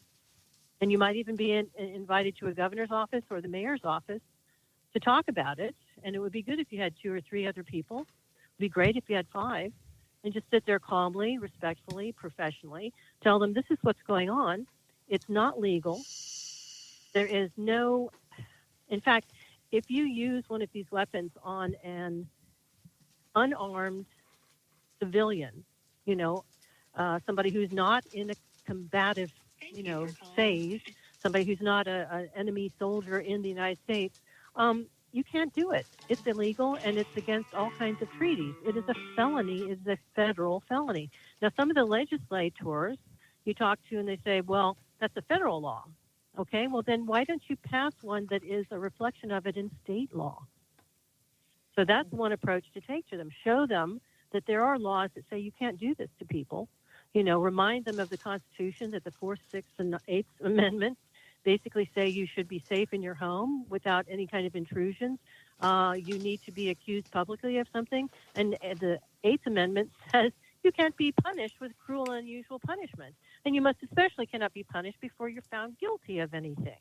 Speaker 3: And you might even be invited to a governor's office or the mayor's office to talk about it. And it would be good if you had 2 or 3 other people. It would be great if you had 5. And just sit there calmly, respectfully, professionally. Tell them this is what's going on. It's not legal. There is no... In fact, if you use one of these weapons on an unarmed civilian, somebody who's not in a combative, phase, somebody who's not an enemy soldier in the United States, you can't do it. It's illegal, and it's against all kinds of treaties. It is a felony. It's a federal felony. Now, some of the legislators you talk to, and they say, well, that's a federal law. Okay, well, then why don't you pass one that is a reflection of it in state law? So that's one approach to take to them. Show them that there are laws that say you can't do this to people. Remind them of the Constitution, that the 4th, 6th, and 8th Amendments basically say you should be safe in your home without any kind of intrusions. You need to be accused publicly of something. And the 8th Amendment says you can't be punished with cruel and unusual punishment. And you must especially cannot be punished before you're found guilty of anything.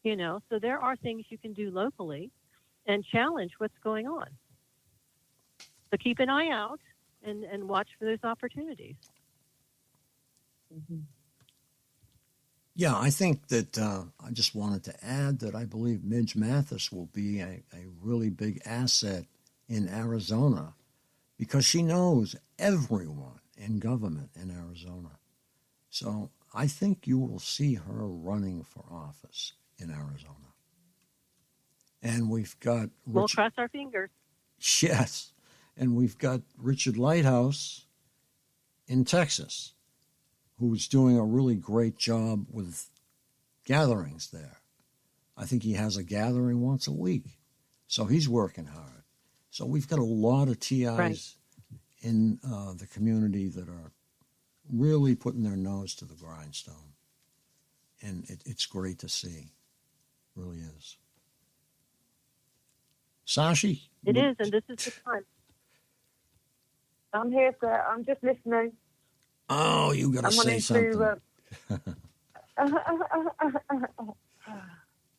Speaker 3: So there are things you can do locally and challenge what's going on. So keep an eye out and watch for those opportunities.
Speaker 2: Mm-hmm.
Speaker 1: Yeah, I think that I just wanted to add that I believe Midge Mathis will be a really big asset in Arizona because she knows everyone in government in Arizona. So I think you will see her running for office in Arizona. And we've got...
Speaker 3: We'll cross our fingers.
Speaker 1: Yes. And we've got Richard Lighthouse in Texas, who's doing a really great job with gatherings there. I think he has a gathering once a week. So he's working hard. So we've got a lot of TIs in the community that are really putting their nose to the grindstone. And it's great to see. It really is. Sashi?
Speaker 3: It is, and this is the time.
Speaker 2: I'm here, sir. I'm just listening.
Speaker 1: Oh, you got to say something.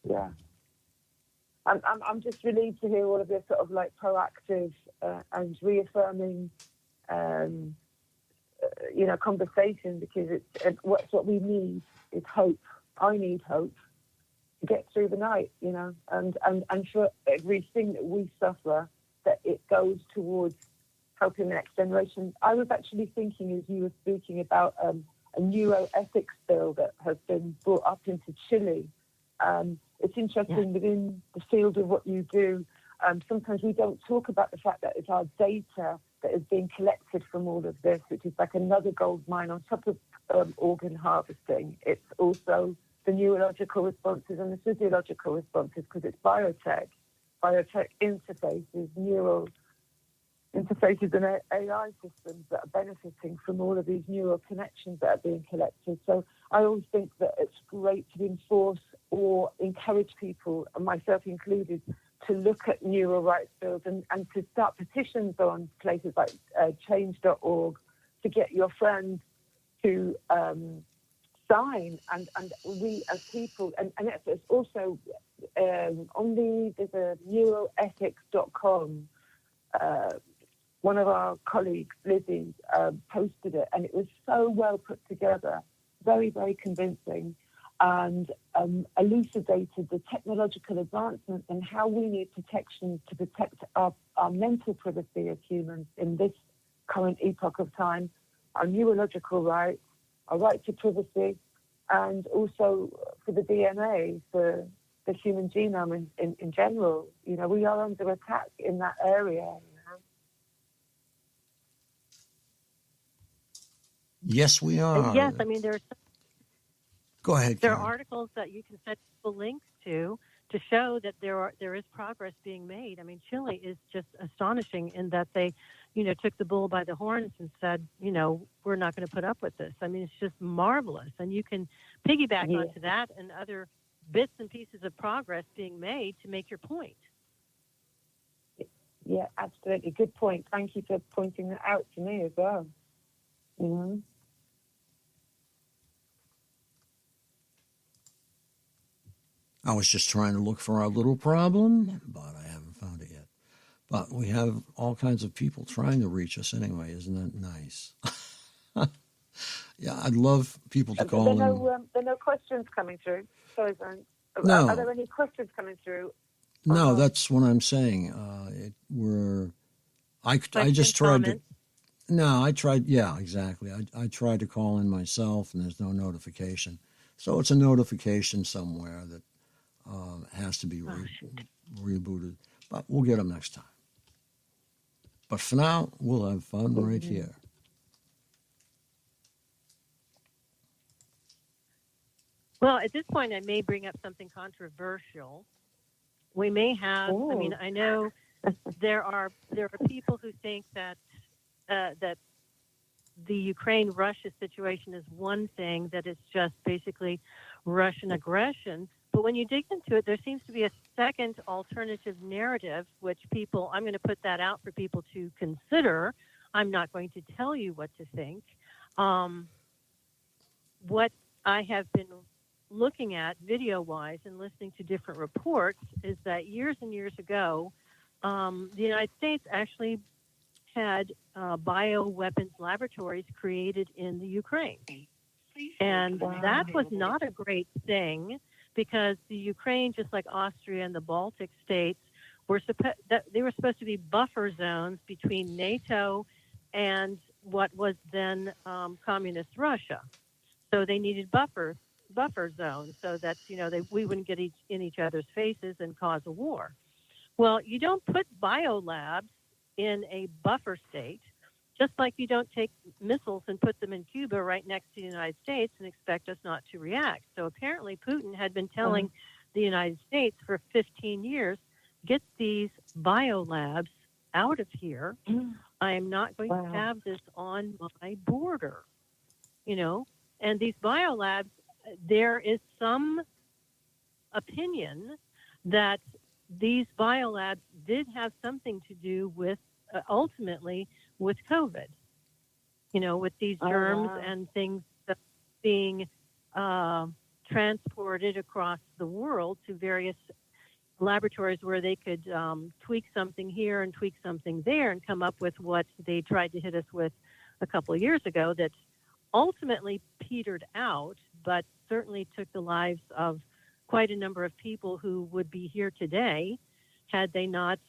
Speaker 2: Yeah. I'm just relieved to hear all of this sort of like proactive and reaffirming, conversation, because it's what we need is hope. I need hope to get through the night, and for everything that we suffer, that it goes towards helping the next generation. I was actually thinking, as you were speaking, about a neuroethics bill that has been brought up into Chile. It's interesting within the field of what you do. Sometimes we don't talk about the fact that it's our data that is being collected from all of this, which is like another gold mine on top of organ harvesting. It's also the neurological responses and the physiological responses, because it's biotech interfaces, neural interfaces and AI systems that are benefiting from all of these neural connections that are being collected. So I always think that it's great to enforce or encourage people, and myself included, to look at neural rights bills and to start petitions on places like change.org to get your friends to sign, and we as people, and it's also there's a neuroethics.com. One of our colleagues, Lizzie, posted it, and it was so well put together, very, very convincing, and elucidated the technological advancements and how we need protections to protect our mental privacy as humans in this current epoch of time, our neurological rights, our right to privacy, and also for the DNA, for the human genome in general. We are under attack in that area.
Speaker 1: Yes, we are.
Speaker 3: And yes, I mean,
Speaker 1: Go ahead,
Speaker 3: there are
Speaker 1: Karen.
Speaker 3: articles that you can send people links to show that there is progress being made. I mean, Chile is just astonishing in that they, took the bull by the horns and said, we're not going to put up with this. I mean, it's just marvelous. And you can piggyback onto that and other bits and pieces of progress being made to make your point.
Speaker 2: Yeah, absolutely. Good point. Thank you for pointing that out to me as well. Mm-hmm.
Speaker 1: I was just trying to look for our little problem, but I haven't found it yet. But we have all kinds of people trying to reach us anyway. Isn't that nice? Yeah, I'd love people to call in.
Speaker 2: There are no questions coming through. Sorry, Brian.
Speaker 1: No.
Speaker 2: Are there any questions coming through?
Speaker 1: No, that's what I'm saying. I just tried to. No, I tried. Yeah, exactly. I tried to call in myself, and there's no notification. So it's a notification somewhere that has to be rebooted. But we'll get them next time. But for now, we'll have fun right here.
Speaker 3: Well, at this point, I may bring up something controversial. We may have. I mean, I know there are people who think that that the Ukraine-Russia situation is one thing, that it's just basically Russian aggression. But when you dig into it, there seems to be a second alternative narrative, which people, I'm going to put that out for people to consider. I'm not going to tell you what to think. What I have been looking at video-wise and listening to different reports is that years and years ago, the United States actually had bioweapons laboratories created in the Ukraine. And that was not a great thing, because the Ukraine, just like Austria and the Baltic states, they were supposed to be buffer zones between NATO and what was then communist Russia. So they needed buffer zones so that we wouldn't get in each other's faces and cause a war. Well, you don't put biolabs in a buffer state, just like you don't take missiles and put them in Cuba right next to the United States and expect us not to react. So apparently Putin had been telling the United States for 15 years, get these biolabs out of here. I am not going to have this on my border, And these biolabs, there is some opinion that these biolabs did have something to do with, ultimately, with COVID, with these germs and things being transported across the world to various laboratories where they could tweak something here and tweak something there and come up with what they tried to hit us with a couple of years ago that ultimately petered out, but certainly took the lives of quite a number of people who would be here today had they not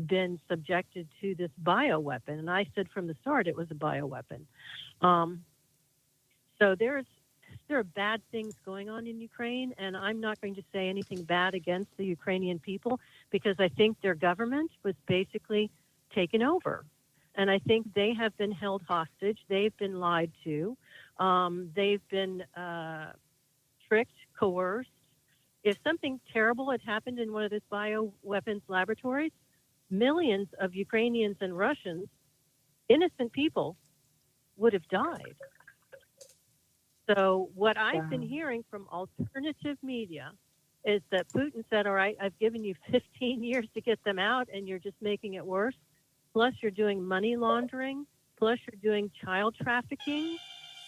Speaker 3: been subjected to this bioweapon. And I said from the start it was a bioweapon. So there are bad things going on in Ukraine, and I'm not going to say anything bad against the Ukrainian people, because I think their government was basically taken over. And I think they have been held hostage. They've been lied to. They've been tricked, coerced. If something terrible had happened in one of those bioweapons laboratories, millions of Ukrainians and Russians, innocent people, would have died. So what I've been hearing from alternative media is that Putin said, all right, I've given you 15 years to get them out, and you're just making it worse. Plus you're doing money laundering. Plus you're doing child trafficking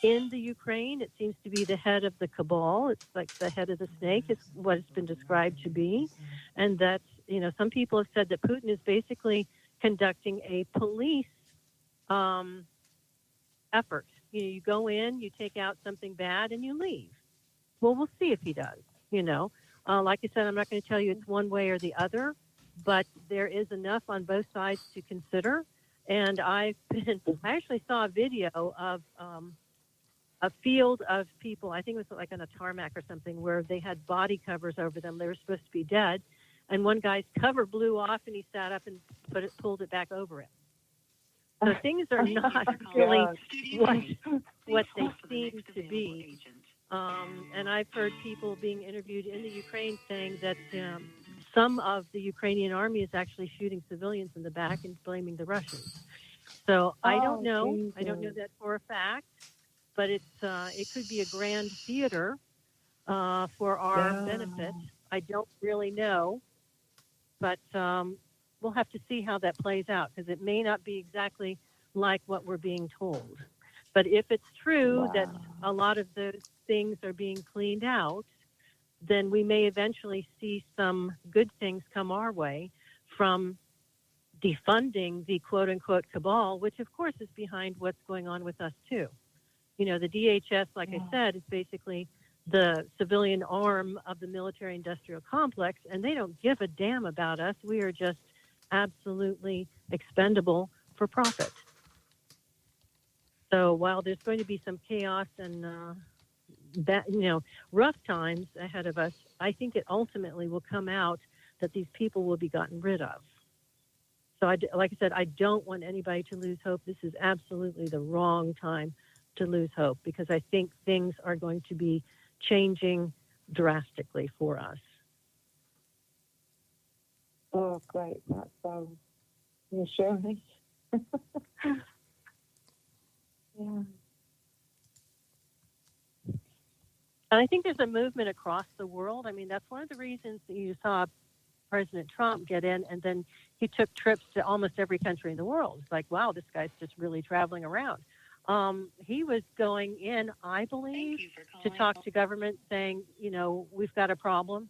Speaker 3: in the Ukraine. It seems to be the head of the cabal. It's like the head of the snake is what it's been described to be. And that, some people have said that Putin is basically conducting a police effort. You go in, you take out something bad, and you leave. Well, we'll see if he does, Like I said, I'm not going to tell you it's one way or the other, but there is enough on both sides to consider. And I actually saw a video of a field of people, I think it was like on a tarmac or something, where they had body covers over them. They were supposed to be dead. And one guy's cover blew off, and he sat up and pulled it back over him. So things are not really what they seem to be. And I've heard people being interviewed in the Ukraine saying that some of the Ukrainian army is actually shooting civilians in the back and blaming the Russians. So I don't know. Jesus. I don't know that for a fact, but it could be a grand theater for our benefit. I don't really know, but we'll have to see how that plays out, because it may not be exactly like what we're being told. But if it's true that a lot of those things are being cleaned out, then we may eventually see some good things come our way from defunding the quote-unquote cabal, which of course is behind what's going on with us too. The DHS, like I said, is basically the civilian arm of the military-industrial complex, and they don't give a damn about us. We are just absolutely expendable for profit. So while there's going to be some chaos and rough times ahead of us, I think it ultimately will come out that these people will be gotten rid of. So, like I said, I don't want anybody to lose hope. This is absolutely the wrong time to lose hope, because I think things are going to be changing drastically for us.
Speaker 2: Oh, great. That's reassuring. Yeah.
Speaker 3: And I think there's a movement across the world. I mean, that's one of the reasons that you saw President Trump get in, and then he took trips to almost every country in the world. It's like, wow, this guy's just really traveling around. He was going in, I believe, to talk to government saying, we've got a problem.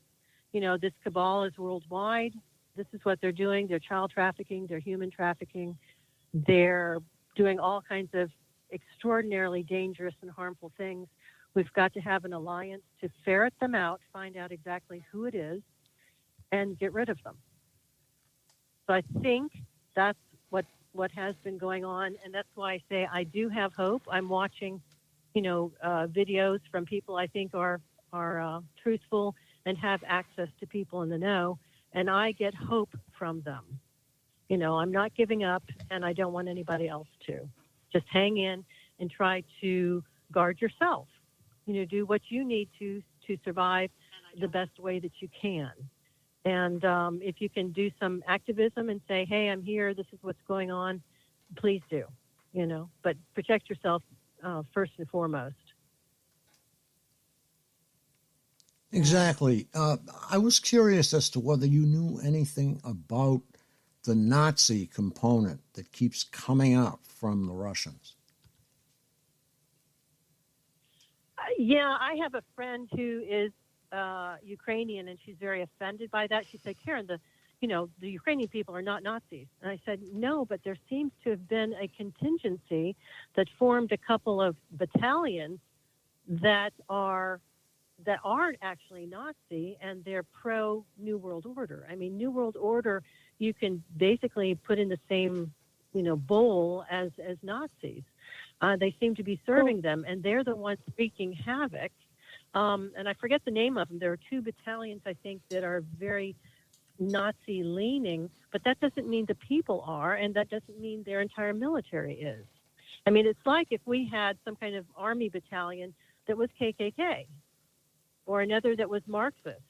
Speaker 3: This cabal is worldwide. This is what they're doing. They're child trafficking. They're human trafficking. They're doing all kinds of extraordinarily dangerous and harmful things. We've got to have an alliance to ferret them out, find out exactly who it is, and get rid of them. So I think that's what has been going on, and that's why I say I do have hope. I'm watching, videos from people I think are truthful and have access to people in the know, and I get hope from them. I'm not giving up, and I don't want anybody else to. Just hang in and try to guard yourself. Do what you need to survive the best way that you can. And if you can do some activism and say, hey, I'm here, this is what's going on, please do, but protect yourself first and foremost.
Speaker 1: Exactly. I was curious as to whether you knew anything about the Nazi component that keeps coming up from the Russians.
Speaker 3: Yeah, I have a friend who is Ukrainian, and she's very offended by that. She said, Karen, the Ukrainian people are not Nazis. And I said, no, but there seems to have been a contingency that formed a couple of battalions that aren't actually Nazi, and they're pro New World Order. I mean, New World Order, you can basically put in the same, bowl as Nazis. They seem to be serving them, and they're the ones wreaking havoc. And I forget the name of them. There are two battalions, I think, that are very Nazi-leaning, but that doesn't mean the people are, and that doesn't mean their entire military is. I mean, it's like if we had some kind of army battalion that was KKK or another that was Marxist,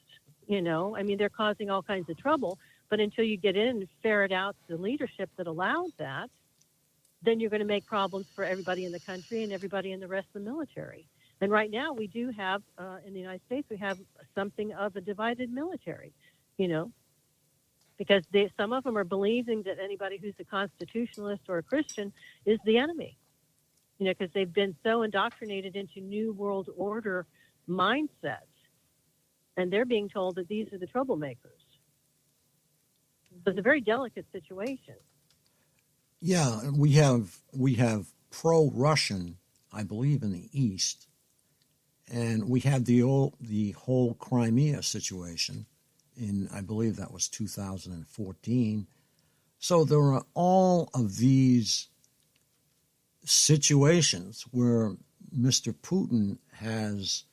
Speaker 3: I mean, they're causing all kinds of trouble, but until you get in and ferret out the leadership that allowed that, then you're going to make problems for everybody in the country and everybody in the rest of the military. And right now we do have, in the United States, we have something of a divided military, because some of them are believing that anybody who's a constitutionalist or a Christian is the enemy, because they've been so indoctrinated into New World Order mindsets, and they're being told that these are the troublemakers. So it's a very delicate situation.
Speaker 1: Yeah, we have pro-Russian, I believe, in the East, and we had the whole Crimea situation in, I believe that was 2014. So there are all of these situations where Mr. Putin has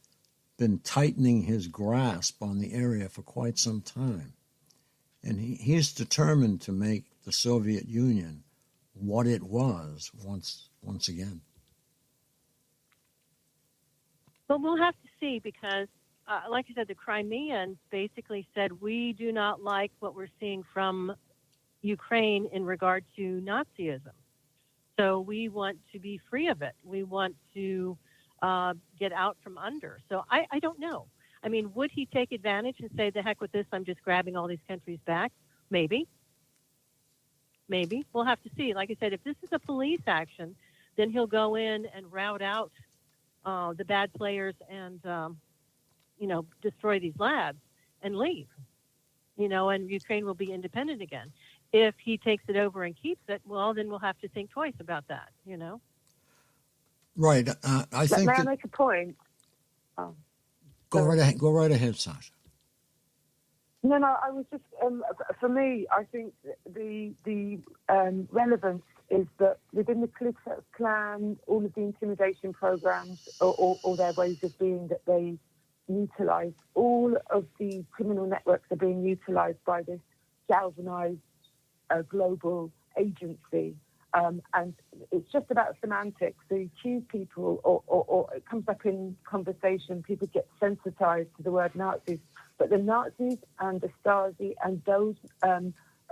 Speaker 1: been tightening his grasp on the area for quite some time, and he's determined to make the Soviet Union what it was once again.
Speaker 3: Well, we'll have to see, because, like I said, the Crimeans basically said, we do not like what we're seeing from Ukraine in regard to Nazism. So we want to be free of it. We want to get out from under. So I don't know. I mean, would he take advantage and say, the heck with this, I'm just grabbing all these countries back? Maybe. We'll have to see. Like I said, if this is a police action, then he'll go in and rout out the bad players and, destroy these labs and leave, and Ukraine will be independent again. If he takes it over and keeps it, well, then we'll have to think twice about that,
Speaker 1: Right. I think.
Speaker 2: May I make a point?
Speaker 1: Go right ahead, Sasha.
Speaker 2: No, I was just, for me, I think the relevance is that within the Ku Klux Klan, all of the intimidation programs or their ways of being that they utilize, all of the criminal networks are being utilized by this galvanized global agency. And it's just about semantics. So you accuse people, or it comes up in conversation, people get sensitized to the word Nazis. But the Nazis and the Stasi and those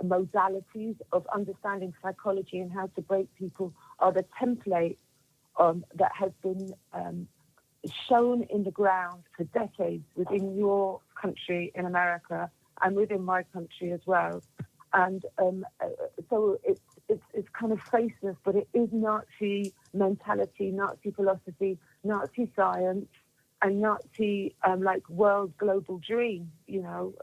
Speaker 2: modalities of understanding psychology and how to break people are the template that has been shown in the ground for decades within your country in America and within my country as well. And so it's kind of faceless, but it is Nazi mentality, Nazi philosophy, Nazi science, and Nazi like world global dream. You know,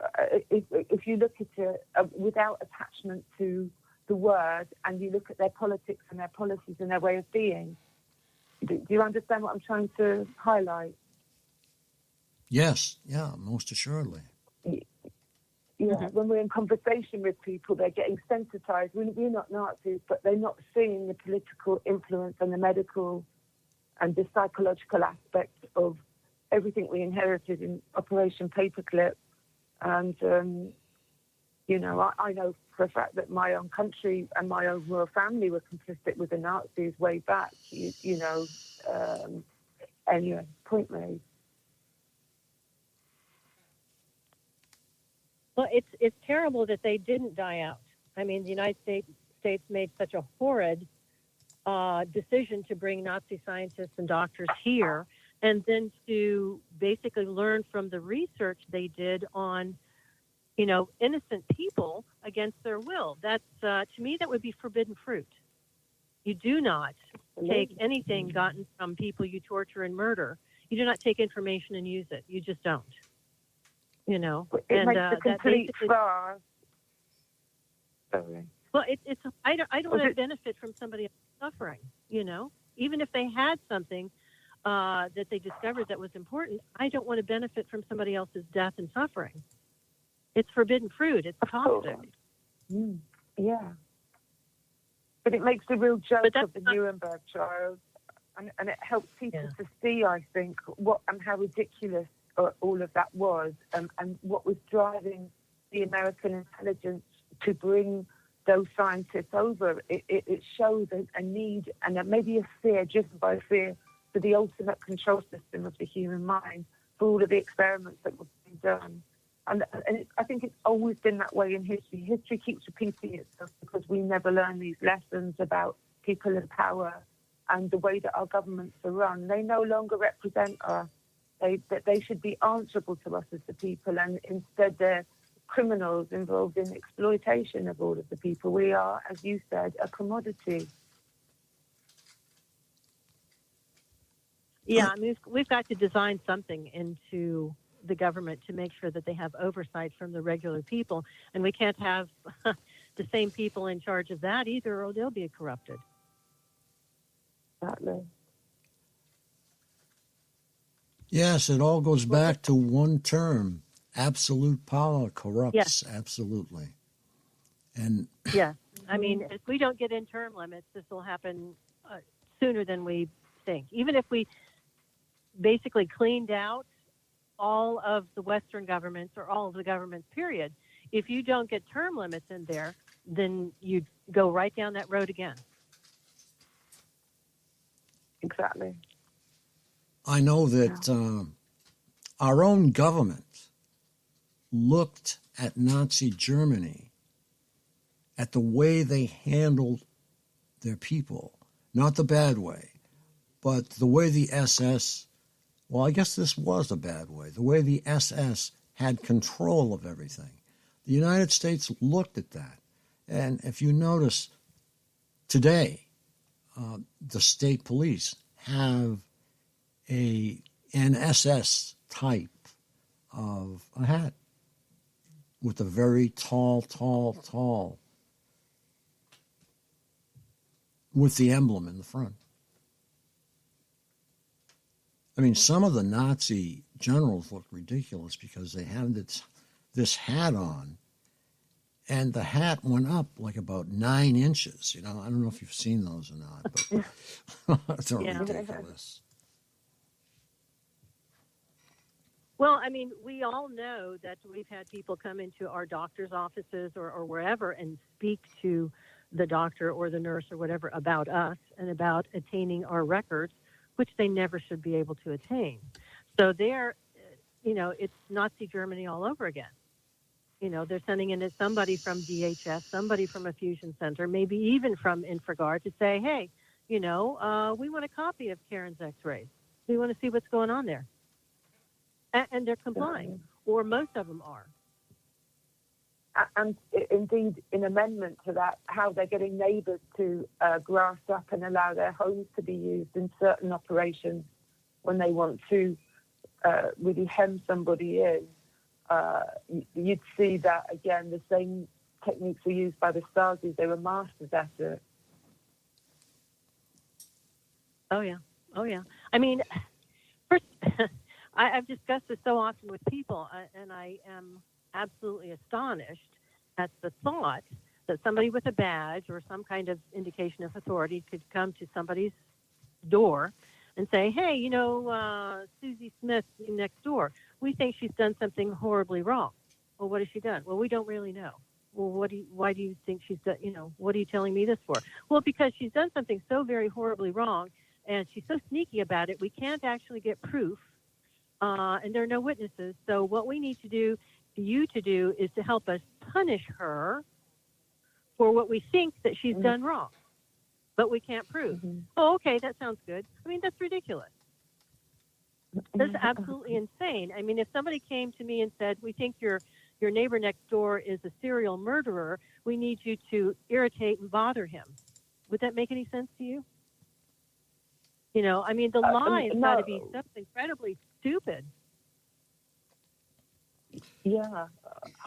Speaker 2: if you look at it without attachment to the word, and you look at their politics and their policies and their way of being, do you understand what I'm trying to highlight?
Speaker 1: Yes, yeah, most assuredly.
Speaker 2: Yeah, when we're in conversation with people, they're getting sensitized. We're not Nazis, but they're not seeing the political influence and the medical and the psychological aspect of everything we inherited in Operation Paperclip. And, you know, I know for a fact that my own country and my own royal family were complicit with the Nazis way back, you know. Anyway, point made.
Speaker 3: Well, it's terrible that they didn't die out. I mean, the United States made such a horrid decision to bring Nazi scientists and doctors here, and then to basically learn from the research they did on, you know, innocent people against their will. That's to me, that would be forbidden fruit. You do not take anything gotten from people you torture and murder. You do not take information and use it. You just don't. You know,
Speaker 2: it makes a complete farce.
Speaker 3: Well, it's I don't want to benefit from somebody else's suffering. You know, even if they had something that they discovered that was important, I don't want to benefit from somebody else's death and suffering. It's forbidden fruit. It's toxic.
Speaker 2: Yeah, but it makes a real joke of the Nuremberg trials, and it helps people to see, I think, what and how ridiculous all of that was, and what was driving the American intelligence to bring those scientists over. It shows a need and maybe a fear, driven by fear, for the ultimate control system of the human mind, for all of the experiments that were being done. And I think it's always been that way in history. History keeps repeating itself because we never learn these lessons about people in power and the way that our governments are run. They no longer represent us. They should be answerable to us as the people, and instead they're criminals involved in exploitation of all of the people. We are, as you said, a commodity.
Speaker 3: Yeah, I mean, we've got to design something into the government to make sure that they have oversight from the regular people, and we can't have the same people in charge of that either, or they'll be corrupted.
Speaker 2: Exactly.
Speaker 1: Yes, it all goes back to one term: absolute power corrupts.
Speaker 3: Yes.
Speaker 1: Absolutely. And
Speaker 3: yeah, I mean, if we don't get in term limits, this will happen sooner than we think. Even if we basically cleaned out all of the Western governments or all of the governments, period, if you don't get term limits in there, then you go right down that road again.
Speaker 2: Exactly.
Speaker 1: I know that our own government looked at Nazi Germany, at the way they handled their people, not the bad way, but the way the SS, well, I guess this was a bad way, the way the SS had control of everything. The United States looked at that. And if you notice, today, the state police have an SS type of a hat with a very tall, with the emblem in the front. I mean, some of the Nazi generals look ridiculous because they have this hat on, and the hat went up like about 9 inches. I don't know if you've seen those or not, but it's ridiculous.
Speaker 3: Well, I mean, we all know that we've had people come into our doctor's offices or wherever and speak to the doctor or the nurse or whatever about us and about attaining our records, which they never should be able to attain. So it's Nazi Germany all over again. They're sending in somebody from DHS, somebody from a fusion center, maybe even from Infraguard to say, hey, we want a copy of Karen's x-rays. We want to see what's going on there. And they're complying, or most of them are.
Speaker 2: And indeed, in amendment to that, how they're getting neighbours to grass up and allow their homes to be used in certain operations when they want to really hem somebody in. You'd see that, again, the same techniques were used by the Stasi. They were masters at it.
Speaker 3: Oh, yeah. I mean, first... I've discussed this so often with people, and I am absolutely astonished at the thought that somebody with a badge or some kind of indication of authority could come to somebody's door and say, hey, Susie Smith next door, we think she's done something horribly wrong. Well, what has she done? Well, we don't really know. Well, why do you think she's done, what are you telling me this for? Well, because she's done something so very horribly wrong, and she's so sneaky about it, we can't actually get proof. And there are no witnesses. So what we need you to do is to help us punish her for what we think that she's done wrong, but we can't prove. Oh, okay, that sounds good. I mean, that's ridiculous. That's absolutely insane. I mean, if somebody came to me and said, we think your neighbor next door is a serial murderer, we need you to irritate and bother him. Would that make any sense to you? I mean, the lie has got to be so incredibly stupid.
Speaker 2: Yeah,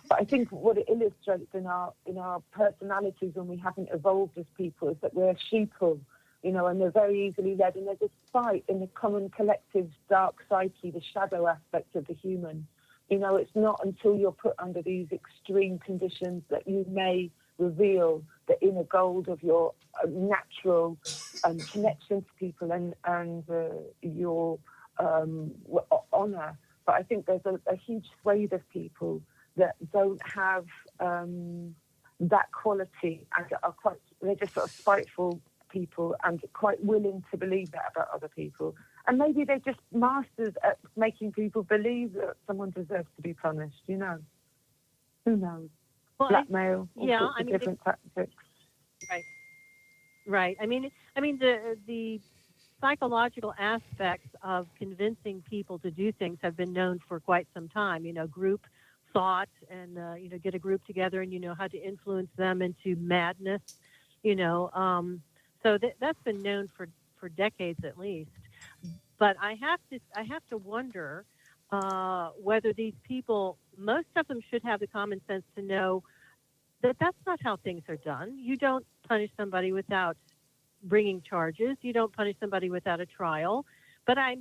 Speaker 2: but I think what it illustrates in our personalities when we haven't evolved as people is that we're sheeple, and they're very easily led. And there's a spite in the common collective dark psyche, the shadow aspect of the human. It's not until you're put under these extreme conditions that you may reveal the inner gold of your natural connection to people and your honour. But I think there's a huge swathe of people that don't have that quality and they're just sort of spiteful people and quite willing to believe that about other people. And maybe they're just masters at making people believe that someone deserves to be punished, Who knows?
Speaker 3: Well,
Speaker 2: blackmail, all sorts of different tactics.
Speaker 3: Right. I mean, the psychological aspects of convincing people to do things have been known for quite some time. Group thought and get a group together and how to influence them into madness. So that's been known for decades at least. But I have to wonder whether these people, most of them should have the common sense to know that that's not how things are done. You don't punish somebody without bringing charges. You don't punish somebody without a trial. But I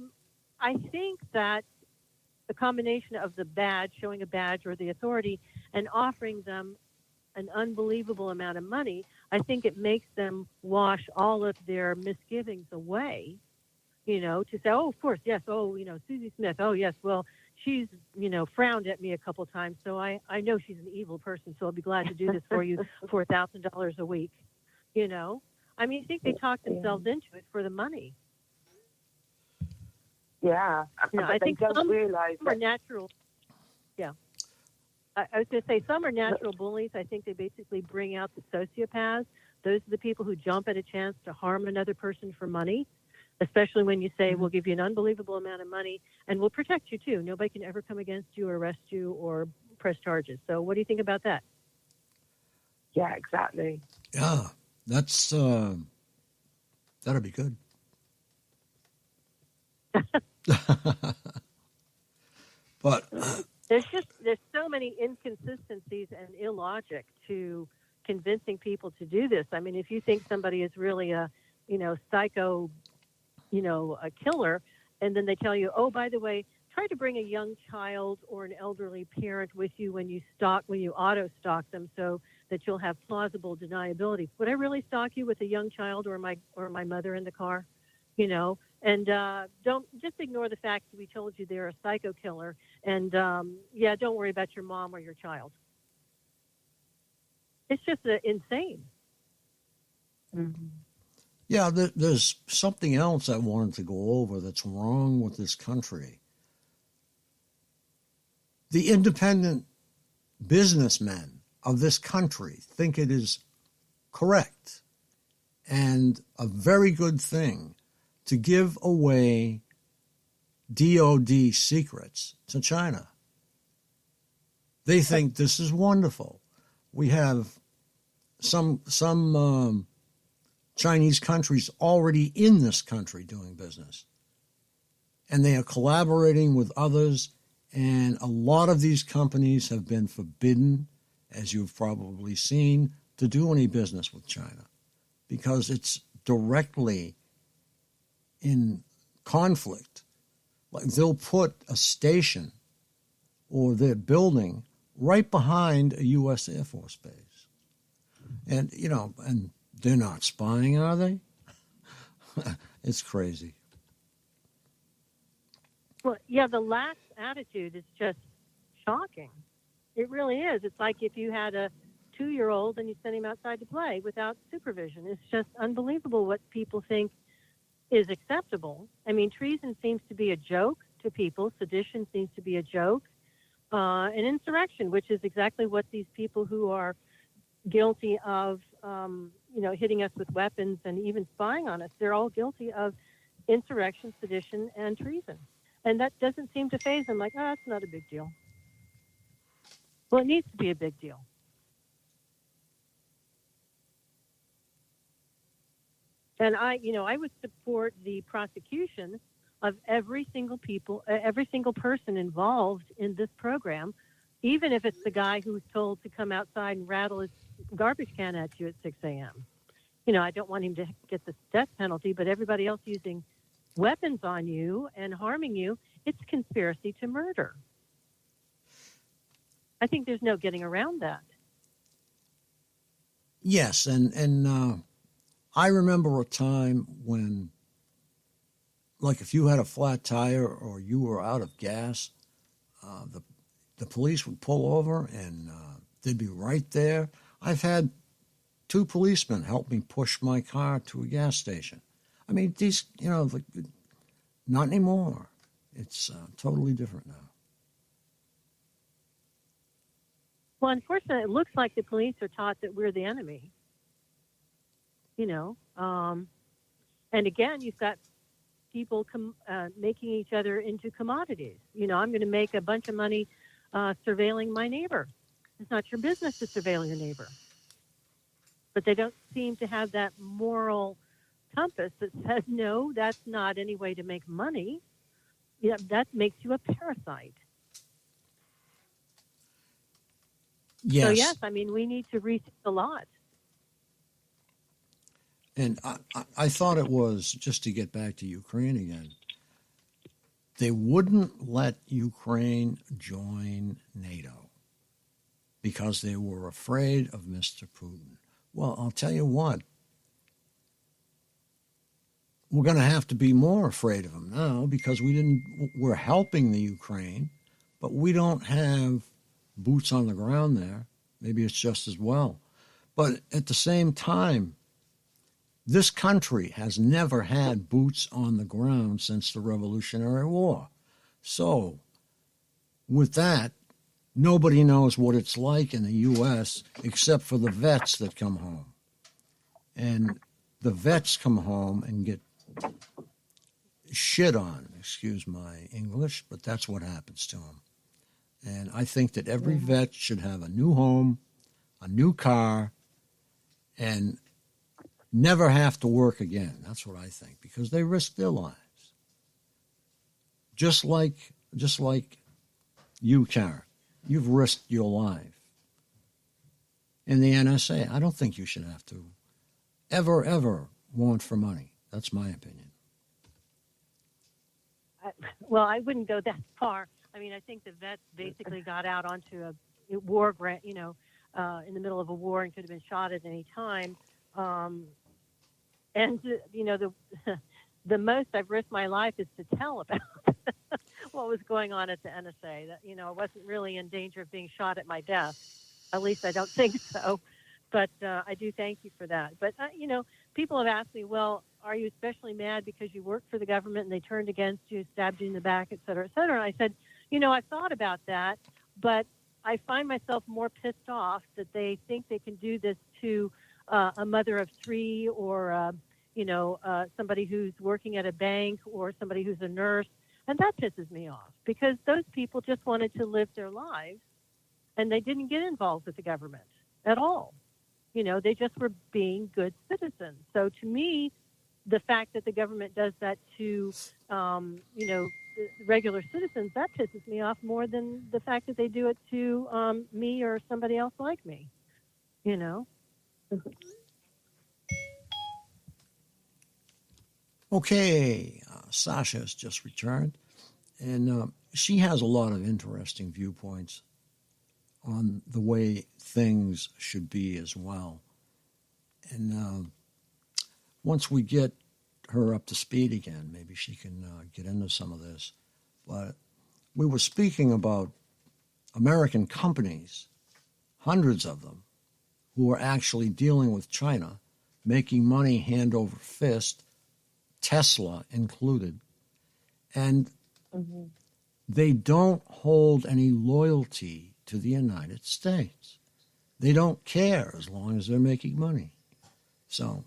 Speaker 3: think that the combination of the badge, showing a badge or the authority, and offering them an unbelievable amount of money, I think it makes them wash all of their misgivings away, to say, oh, of course, yes, oh, Susie Smith, oh, yes, well, she's, frowned at me a couple of times, so I know she's an evil person, so I'll be glad to do this for you for $1,000 a week, I mean, I think they talk themselves into it for the money.
Speaker 2: Yeah,
Speaker 3: I think some
Speaker 2: realize
Speaker 3: are natural. Yeah. I was going to say some are natural bullies. I think they basically bring out the sociopaths. Those are the people who jump at a chance to harm another person for money, especially when you say, we'll give you an unbelievable amount of money and we'll protect you too. Nobody can ever come against you or arrest you or press charges. So what do you think about that?
Speaker 2: Yeah, exactly.
Speaker 1: Yeah, that's, that'll be good. But
Speaker 3: there's so many inconsistencies and illogic to convincing people to do this. I mean, if you think somebody is really a psycho, a killer, and then they tell you, oh, by the way, try to bring a young child or an elderly parent with you when you auto stalk them, so that you'll have plausible deniability. Would I really stalk you with a young child or my mother in the car? And don't just ignore the fact that we told you they're a psycho killer, and don't worry about your mom or your child. It's just insane.
Speaker 2: Mm-hmm.
Speaker 1: Yeah, there's something else I wanted to go over that's wrong with this country. The independent businessmen of this country think it is correct and a very good thing to give away DOD secrets to China. They think this is wonderful. We have some Chinese countries already in this country doing business, and they are collaborating with others, and a lot of these companies have been forbidden, as you've probably seen, to do any business with China because it's directly in conflict. Like they'll put a station or their building right behind a U.S. Air Force base. And, and they're not spying, are they? It's crazy.
Speaker 3: Well, yeah, the lax attitude is just shocking. It really is. It's like if you had a 2-year-old and you sent him outside to play without supervision. It's just unbelievable what people think is acceptable. I mean, treason seems to be a joke to people. Sedition seems to be a joke. And insurrection, which is exactly what these people who are guilty of, hitting us with weapons and even spying on us, they're all guilty of insurrection, sedition, and treason. And that doesn't seem to faze them. Like, that's not a big deal. Well, it needs to be a big deal. And I would support the prosecution of every single person involved in this program, even if it's the guy who was told to come outside and rattle his garbage can at you at 6 a.m. I don't want him to get the death penalty, but everybody else using weapons on you and harming you, it's conspiracy to murder. I think there's no getting around that.
Speaker 1: Yes, and I remember a time when, like, if you had a flat tire or you were out of gas, the police would pull over and they'd be right there. I've had 2 policemen help me push my car to a gas station. I mean, these, not anymore. It's totally different now.
Speaker 3: Well, unfortunately, it looks like the police are taught that we're the enemy. And again, you've got people making each other into commodities. I'm going to make a bunch of money surveilling my neighbor. It's not your business to surveil your neighbor. But they don't seem to have that moral compass that says, no, that's not any way to make money. Yeah, that makes you a parasite.
Speaker 1: Yes.
Speaker 3: So, yes, we need to rethink a lot.
Speaker 1: And I thought it was, just to get back to Ukraine again, they wouldn't let Ukraine join NATO because they were afraid of Mr. Putin. Well, I'll tell you what, we're going to have to be more afraid of him now because we're helping the Ukraine, but we don't have boots on the ground there. Maybe it's just as well. But at the same time, this country has never had boots on the ground since the Revolutionary War. So, with that, nobody knows what it's like in the U.S. except for the vets that come home. And the vets come home and get shit on, excuse my English, but that's what happens to them. And I think that every vet should have a new home, a new car, and never have to work again. That's what I think, because they risk their lives. Just like you, Karen. You've risked your life. In the NSA, I don't think you should have to ever want for money. That's my opinion.
Speaker 3: well, I wouldn't go that far. I mean, I think the vets basically got out onto a war grant, in the middle of a war and could have been shot at any time. And the most I've risked my life is to tell about what was going on at the NSA. That I wasn't really in danger of being shot at my desk. At least I don't think so. But I do thank you for that. But people have asked me, well, are you especially mad because you worked for the government and they turned against you, stabbed you in the back, et cetera, et cetera? And I said, I've thought about that, but I find myself more pissed off that they think they can do this to a mother of three or, somebody who's working at a bank or somebody who's a nurse. And that pisses me off because those people just wanted to live their lives and they didn't get involved with the government at all. They just were being good citizens. So to me, the fact that the government does that to, regular citizens, that pisses me off more than the fact that they do it to me or somebody else like me,
Speaker 1: Okay, Sacha has just returned, and she has a lot of interesting viewpoints on the way things should be as well. And once we get her up to speed again, maybe she can get into some of this. But we were speaking about American companies, hundreds of them, who are actually dealing with China, making money hand over fist, Tesla included. And they don't hold any loyalty to the United States. They don't care as long as they're making money. So,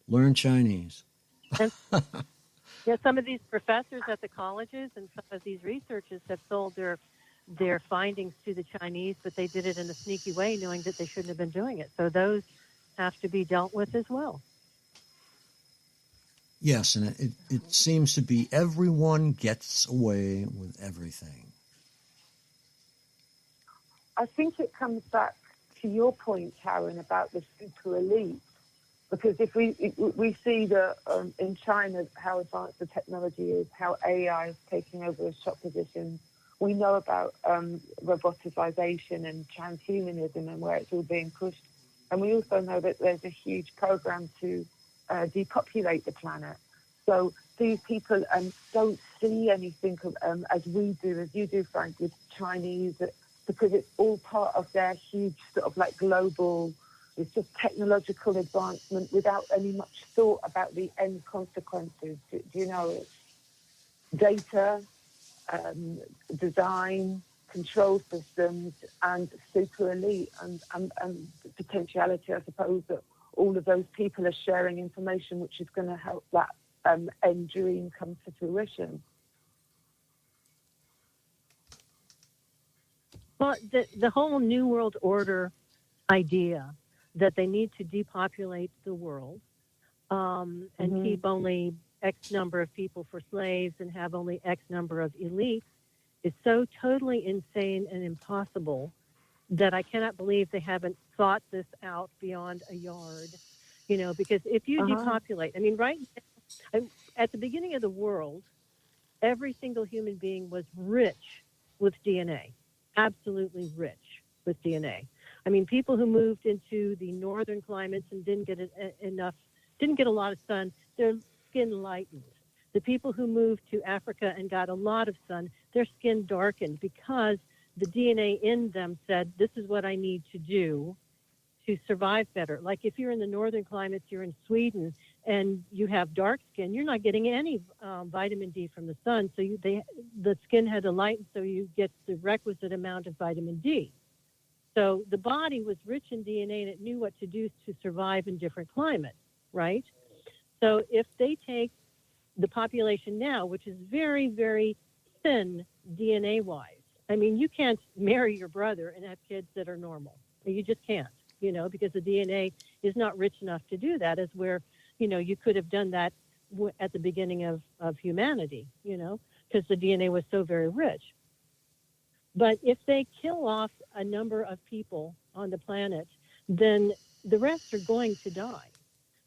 Speaker 1: learn Chinese.
Speaker 3: And, some of these professors at the colleges and some of these researchers have sold their findings to the Chinese, but they did it in a sneaky way, knowing that they shouldn't have been doing it. So those have to be dealt with as well.
Speaker 1: Yes, and it seems to be everyone gets away with everything.
Speaker 2: I think it comes back to your point, Karen, about the super elite. Because if we see in China how advanced the technology is, how AI is taking over the top positions, we know about roboticization and transhumanism and where it's all being pushed. And we also know that there's a huge program to depopulate the planet. So these people don't see anything as we do, as you do, Frank, with Chinese, because it's all part of their huge sort of like global, it's just technological advancement without any much thought about the end consequences. Do you know, it's data, design, control systems, and super elite, and the potentiality, I suppose, that all of those people are sharing information which is going to help that end dream come to fruition.
Speaker 3: Well, the whole New World Order idea that they need to depopulate the world and keep only X number of people for slaves and have only X number of elites is so totally insane and impossible that I cannot believe they haven't thought this out beyond a yard. Because if you depopulate, I mean, right now, at the beginning of the world, every single human being was rich with DNA, absolutely rich with DNA. I mean, people who moved into the northern climates and didn't get a lot of sun, their skin lightened. The people who moved to Africa and got a lot of sun, their skin darkened because the DNA in them said, this is what I need to do to survive better. Like if you're in the northern climates, you're in Sweden, and you have dark skin, you're not getting any vitamin D from the sun. So the skin had to lighten so you get the requisite amount of vitamin D. So the body was rich in DNA and it knew what to do to survive in different climates, right? So if they take the population now, which is very, very thin DNA-wise, I mean, you can't marry your brother and have kids that are normal. You just can't, because the DNA is not rich enough to do that, as where, you could have done that at the beginning of humanity, because the DNA was so very rich. But if they kill off a number of people on the planet, then the rest are going to die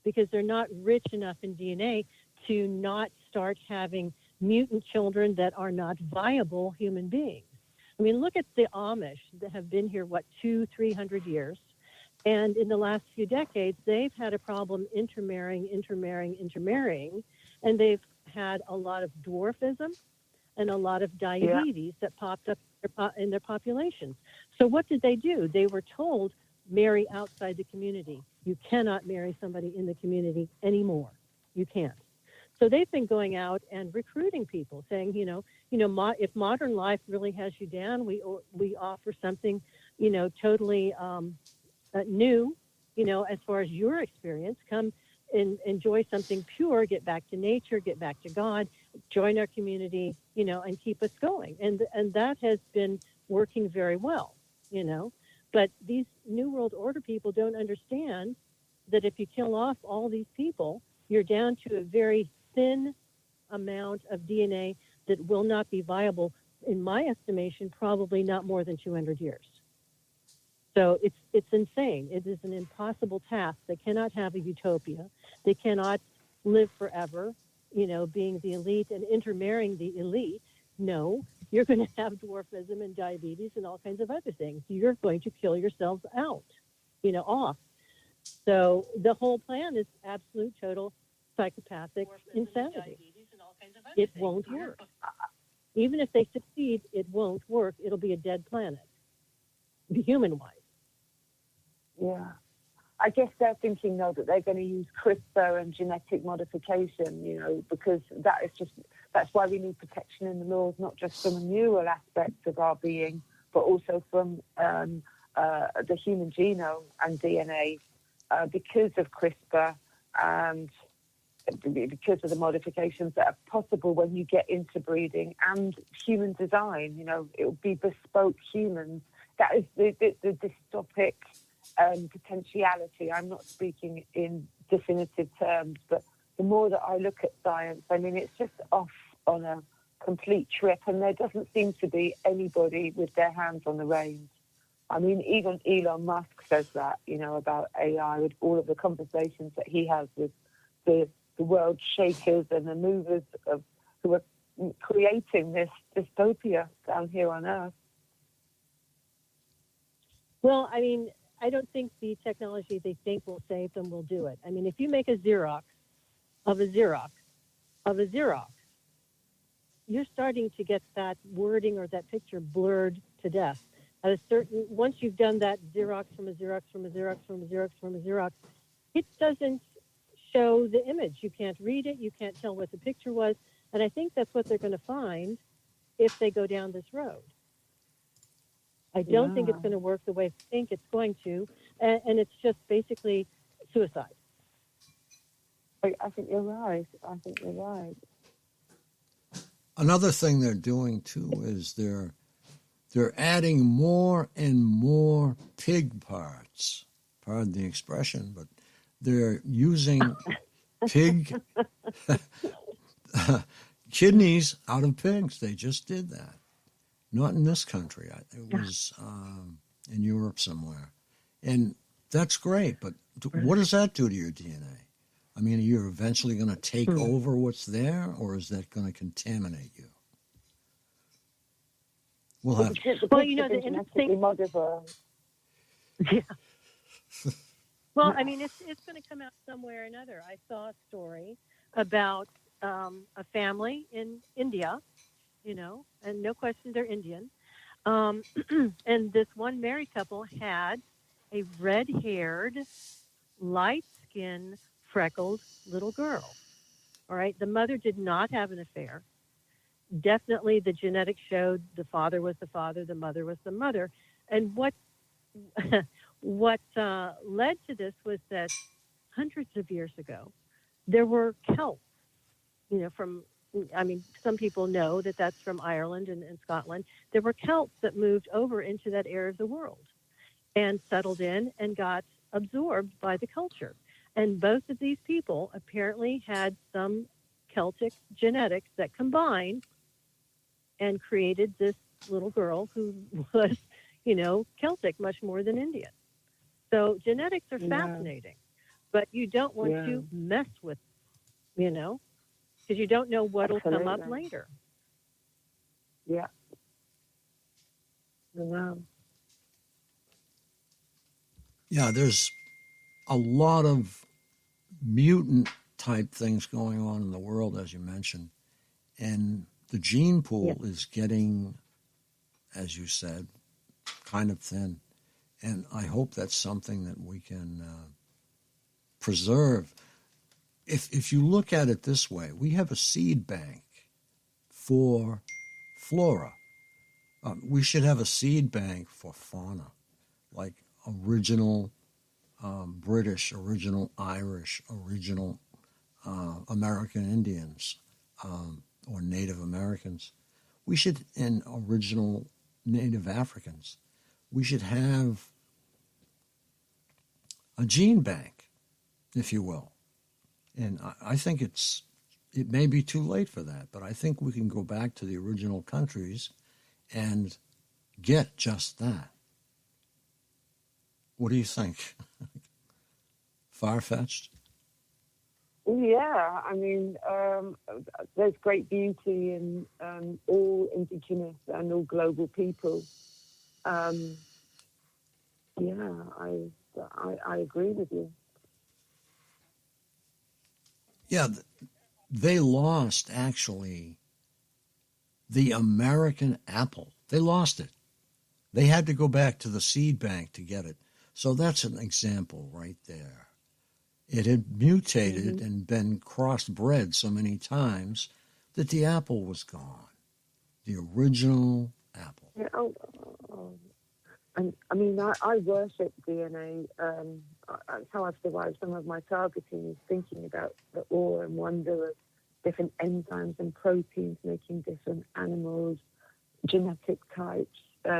Speaker 3: because they're not rich enough in DNA to not start having mutant children that are not viable human beings. I mean, look at the Amish that have been here, 200-300 years. And in the last few decades, they've had a problem intermarrying, and they've had a lot of dwarfism and a lot of diabetes that popped up in their populations. So what did they do? They were told, marry outside the community. You cannot marry somebody in the community anymore. You can't. So they've been going out and recruiting people, saying, if modern life really has you down, we offer something, totally new, as far as your experience. Come and enjoy something pure, get back to nature, get back to God, join our community, and keep us going. And that has been working very well, But these New World Order people don't understand that if you kill off all these people, you're down to a very thin amount of DNA that will not be viable, in my estimation, probably not more than 200 years. So it's insane. It is an impossible task. They cannot have a utopia. They cannot live forever, being the elite and intermarrying the elite. No, you're going to have dwarfism and diabetes and all kinds of other things. You're going to kill yourselves out, off. So the whole plan is absolute, total psychopathic insanity. It won't work. Even if they succeed, it won't work. It'll be a dead planet, human-wise.
Speaker 2: Yeah. I guess they're thinking, though, that they're going to use CRISPR and genetic modification, because that's why we need protection in the laws, not just from a neural aspect of our being, but also from the human genome and DNA, because of CRISPR and because of the modifications that are possible when you get into breeding and human design. It will be bespoke humans. That is the dystopic potentiality. I'm not speaking in definitive terms, but the more that I look at science, it's just off on a complete trip, and there doesn't seem to be anybody with their hands on the reins. Even Elon Musk says that, about AI, with all of the conversations that he has with the world shakers and the movers who are creating this dystopia down here on Earth.
Speaker 3: Well, I don't think the technology they think will save them will do it. If you make a Xerox of a Xerox of a Xerox, you're starting to get that wording or that picture blurred to death. Once you've done that Xerox from a Xerox from a Xerox from a Xerox from a Xerox, it doesn't show the image. You can't read it. You can't tell what the picture was. And I think that's what they're going to find if they go down this road. I don't think it's going to work the way they think it's going to, and it's just basically suicide.
Speaker 2: I think you're right.
Speaker 1: Another thing they're doing, too, is they're adding more and more pig parts. Pardon the expression, but they're using pig kidneys out of pigs. They just did that. Not in this country. It was in Europe somewhere. And that's great, but what does that do to your DNA? Are you eventually going to take over what's there, or is that going to contaminate you? We'll have...
Speaker 3: the interesting... Yeah. Well, it's going to come out somewhere or another. I saw a story about a family in India, and no question they're Indian. And this one married couple had a red-haired, light-skinned, freckled little girl. All right? The mother did not have an affair. Definitely the genetics showed the father was the father, the mother was the mother. And what led to this was that hundreds of years ago, there were Celts, some people know that that's from Ireland and Scotland. There were Celts that moved over into that area of the world and settled in and got absorbed by the culture. And both of these people apparently had some Celtic genetics that combined and created this little girl who was, Celtic much more than Indian. So genetics are fascinating, but you don't want to mess with, because you don't know what will come up
Speaker 2: Absolutely.
Speaker 3: later.
Speaker 2: Yeah. I know.
Speaker 1: Yeah, there's a lot of mutant type things going on in the world, as you mentioned. And the gene pool is getting, as you said, kind of thin. And I hope that's something that we can preserve. If you look at it this way, we have a seed bank for flora. We should have a seed bank for fauna, like original British, original Irish, original American Indians, or Native Americans. We should, and original Native Africans, we should have a gene bank, if you will. And I think it may be too late for that, but I think we can go back to the original countries and get just that. What do you think? Far-fetched?
Speaker 2: Yeah, I mean, there's great beauty in all indigenous and all global people. Yeah, I agree with you.
Speaker 1: Yeah, they lost, actually, the American apple. They lost it. They had to go back to the seed bank to get it. So that's an example right there. It had mutated and been crossbred so many times that the apple was gone. The original apple.
Speaker 2: Yeah, and I mean, I worship DNA. That's how I've survived some of my targeting, is thinking about the awe and wonder of different enzymes and proteins making different animals, genetic types,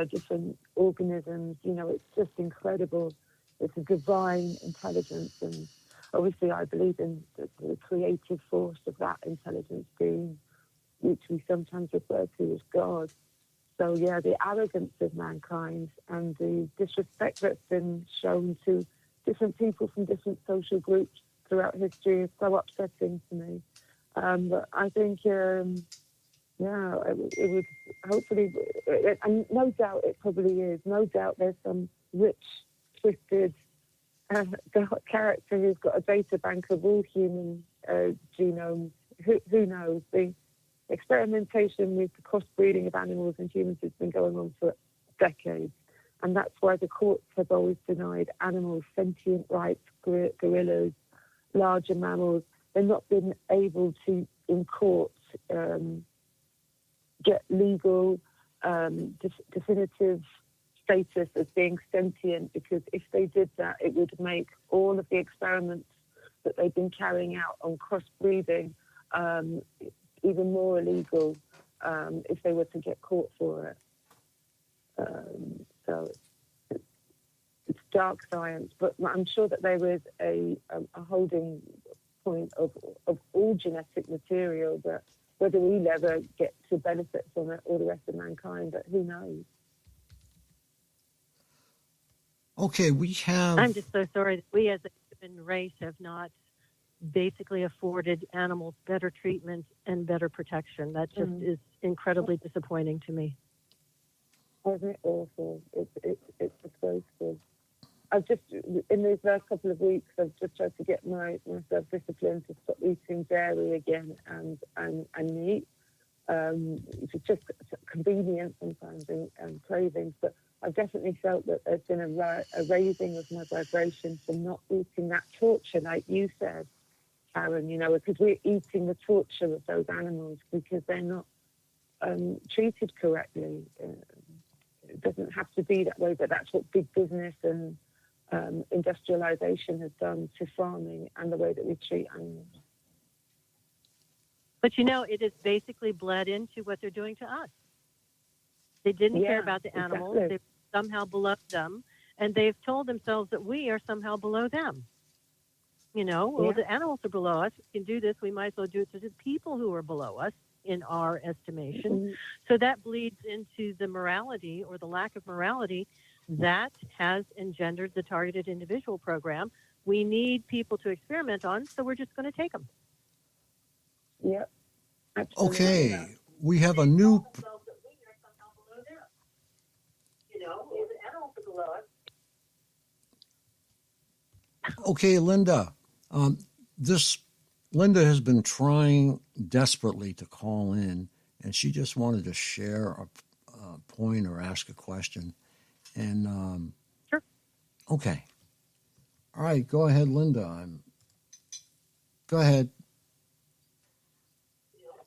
Speaker 2: different organisms. You know, it's just incredible. It's a divine intelligence, and obviously I believe in the creative force of that intelligence being, which we sometimes refer to as God. So yeah, the arrogance of mankind and the disrespect that's been shown to different people from different social groups throughout history is so upsetting to me. But I think, it would hopefully, and no doubt it probably is, no doubt there's some rich, twisted character who's got a data bank of all human genomes. Who knows? The experimentation with the crossbreeding of animals and humans has been going on for decades, and that's why the courts have always denied animals sentient rights, gorillas, larger mammals. They've not been able to, in court, get legal, definitive status as being sentient, because if they did that, it would make all of the experiments that they've been carrying out on crossbreeding even more illegal if they were to get caught for it. So it's dark science, but I'm sure that there is a holding point of all genetic material, that whether we'll ever get to benefit from it or the rest of mankind, but who knows?
Speaker 1: Okay, we have...
Speaker 3: I'm just so sorry that we as a human race have not basically afforded animals better treatment and better protection. That just is incredibly disappointing to me.
Speaker 2: Isn't it awful? It's disgraceful. I've just, in these last couple of weeks, I've just tried to get myself disciplined to stop eating dairy again and meat. It's just convenient sometimes and cravings, but I've definitely felt that there's been a raising of my vibration from not eating that torture, like you said, Karen, because we're eating the torture of those animals because they're not treated correctly. It doesn't have to be that way, but that's what big business and industrialization has done to farming and the way that we treat animals.
Speaker 3: But it has basically bled into what they're doing to us. They didn't care about the animals.
Speaker 2: Exactly.
Speaker 3: They somehow below them, and they've told themselves that we are somehow below them. The animals are below us. We can do this. We might as well do it to the people who are below us, in our estimation.
Speaker 2: Mm-hmm.
Speaker 3: So that bleeds into the morality or the lack of morality that has engendered the targeted individual program. We need people to experiment on, so we're just going to take them.
Speaker 2: Yep, Absolutely.
Speaker 1: Okay, we have a new. Okay, Linda. This Linda has been trying desperately to call in, and she just wanted to share a point or ask a question. And
Speaker 3: Sure.
Speaker 1: Okay. All right, go ahead, Linda. Go ahead.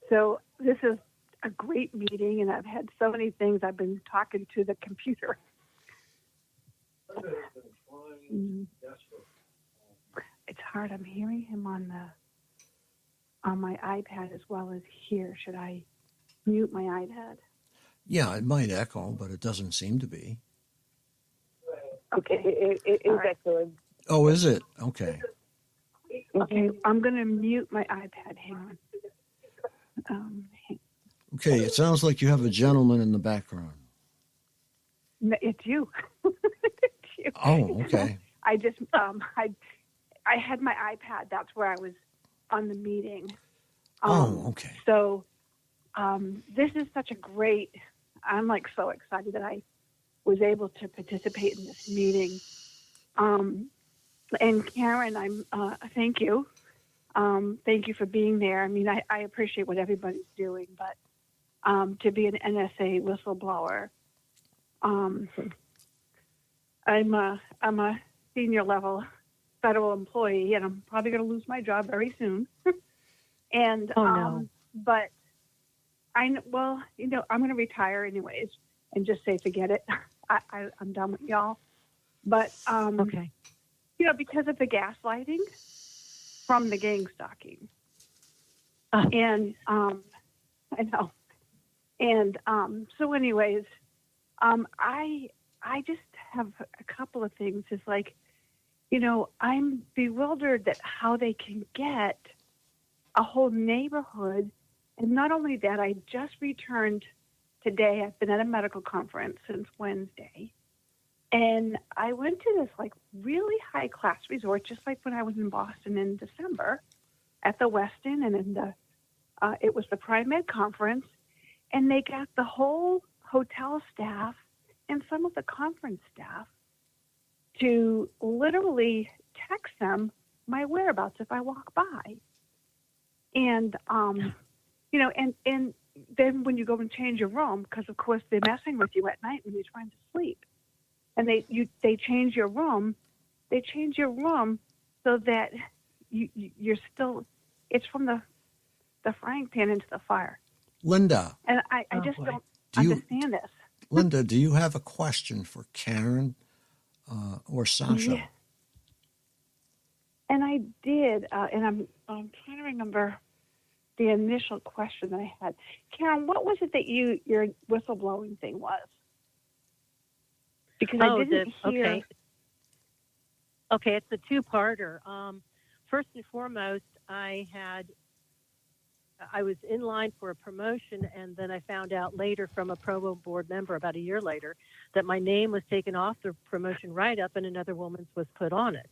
Speaker 4: So this is a great meeting, and I've had so many things. I've been talking to the computer. It's hard. I'm hearing him on my iPad as well as here. Should I mute my iPad?
Speaker 1: Yeah, it might echo, but it doesn't seem to be.
Speaker 2: Okay, it is
Speaker 4: right.
Speaker 2: excellent.
Speaker 1: Oh, is it? Okay.
Speaker 4: Okay, I'm going to mute my iPad. Hang on.
Speaker 1: Okay, it sounds like you have a gentleman in the background.
Speaker 4: No, it's you. It's you.
Speaker 1: Oh, okay.
Speaker 4: I just I had my iPad. That's where I was on the meeting.
Speaker 1: Okay.
Speaker 4: So this is such a great. I'm like so excited that I was able to participate in this meeting. And Karen, thank you. Thank you for being there. I mean, I appreciate what everybody's doing, but to be an NSA whistleblower, I'm a senior level federal employee, and I'm probably going to lose my job very soon. And
Speaker 3: no.
Speaker 4: But I'm going to retire anyways, and just say forget it. I'm done with y'all. But
Speaker 3: Okay.
Speaker 4: Because of the gaslighting from the gang stalking.
Speaker 3: Oh.
Speaker 4: And I know. And so anyways, I just have a couple of things. It's like, I'm bewildered that how they can get a whole neighborhood. And not only that, I just returned today. I've been at a medical conference since Wednesday. And I went to this like really high class resort, just like when I was in Boston in December at the Westin, and in it was the Prime Med conference, and they got the whole hotel staff and some of the conference staff to literally text them my whereabouts if I walk by. And and then when you go and change your room, because of course they're messing with you at night when you're trying to sleep. And they change your room. They change your room so that you're still. It's from the frying pan into the fire.
Speaker 1: Linda.
Speaker 4: And I just don't understand this.
Speaker 1: Linda, do you have a question for Karen or Sacha?
Speaker 4: Yeah. And I did, and I'm trying to remember the initial question that I had. Karen, what was it that your whistleblowing thing was? Because I didn't hear.
Speaker 3: Okay, it's a two-parter. First and foremost, I was in line for a promotion, and then I found out later from a promo board member about a year later that my name was taken off the promotion write-up and another woman's was put on it.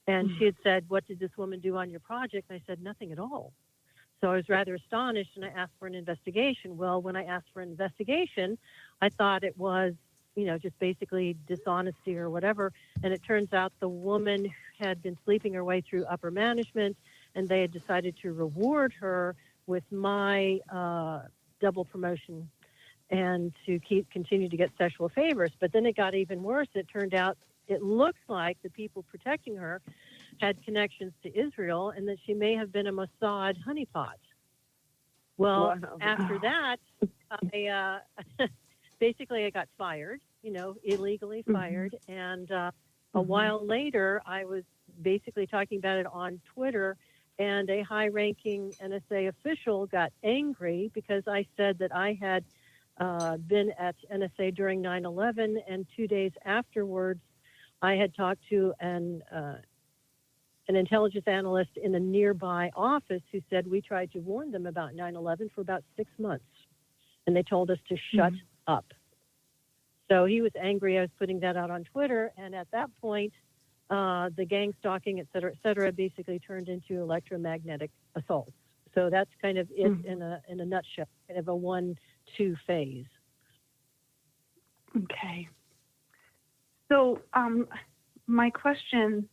Speaker 3: And she had said, "What did this woman do on your project?" And I said, "Nothing at all." So I was rather astonished, and I asked for an investigation. Well, when I asked for an investigation, I thought it was just basically dishonesty or whatever. And it turns out the woman had been sleeping her way through upper management, and they had decided to reward her with my double promotion and to continue to get sexual favors. But then it got even worse. It turned out it looks like the people protecting her had connections to Israel and that she may have been a Mossad honeypot. Well,
Speaker 2: Wow.
Speaker 3: After that, basically I got fired, illegally fired. And a while later, I was basically talking about it on Twitter, and a high-ranking NSA official got angry because I said that I had been at NSA during 9/11, and 2 days afterwards, I had talked to an intelligence analyst in a nearby office who said we tried to warn them about 9/11 for about 6 months, and they told us to shut up. So he was angry I was putting that out on Twitter, and at that point, the gang stalking, et cetera, basically turned into electromagnetic assaults. So that's kind of it in a nutshell, kind of a 1-2 phase.
Speaker 4: Okay. So my question,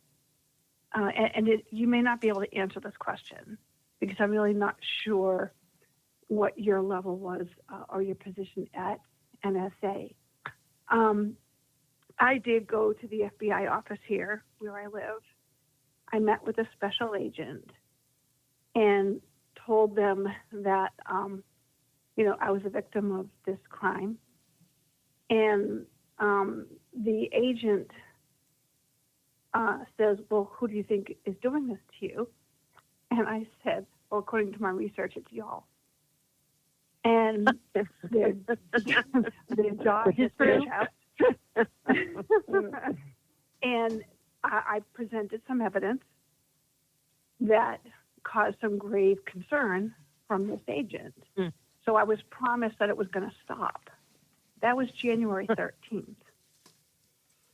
Speaker 4: you may not be able to answer this question because I'm really not sure what your level was or your position at NSA. I did go to the FBI office here where I live. I met with a special agent and told them that, I was a victim of this crime. And the agent says, well, who do you think is doing this to you? And I said, well, according to my research, it's y'all. And their jaw hit their chest. And I presented some evidence that caused some grave concern from this agent. So I was promised that it was going to stop. That was January 13th.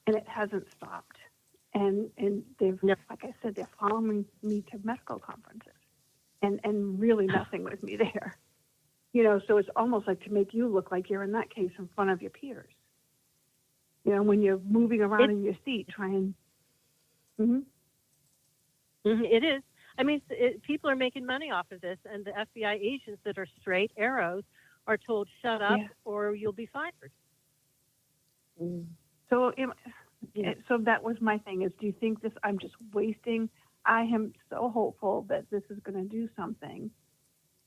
Speaker 4: And it hasn't stopped. And they've, like I said, they're following me to medical conferences. And really messing with me there. So it's almost like to make you look like you're in that case in front of your peers. When you're moving around in your seat trying.
Speaker 3: It is. I mean, people are making money off of this, and the FBI agents that are straight arrows are told, shut up or you'll be fired.
Speaker 4: So that was my thing is, do you think this, I'm just wasting? I am so hopeful that this is going to do something.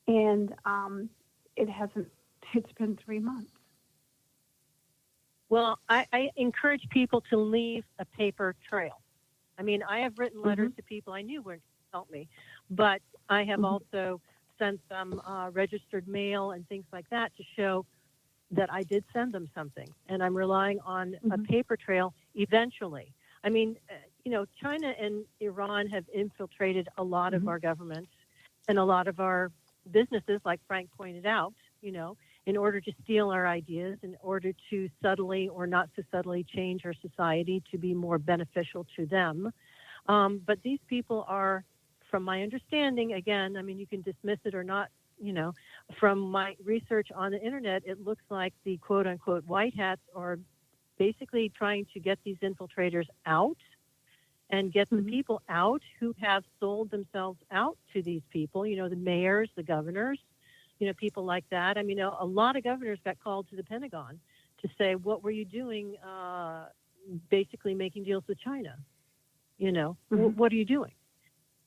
Speaker 4: And it hasn't, it's been 3 months.
Speaker 3: Well, I encourage people to leave a paper trail. I mean, I have written letters to people I knew weren't going to help me, but I have also sent them registered mail and things like that to show that I did send them something. And I'm relying on a paper trail eventually. I mean, China and Iran have infiltrated a lot of our governments and a lot of our businesses, like Frank pointed out, in order to steal our ideas, in order to subtly or not so subtly change our society to be more beneficial to them. But these people are, from my understanding, again, I mean, you can dismiss it or not, from my research on the internet, it looks like the quote unquote white hats are basically trying to get these infiltrators out and get the people out who have sold themselves out to these people, the mayors, the governors, people like that. I mean, a lot of governors got called to the Pentagon to say, what were you doing, basically making deals with China? What are you doing?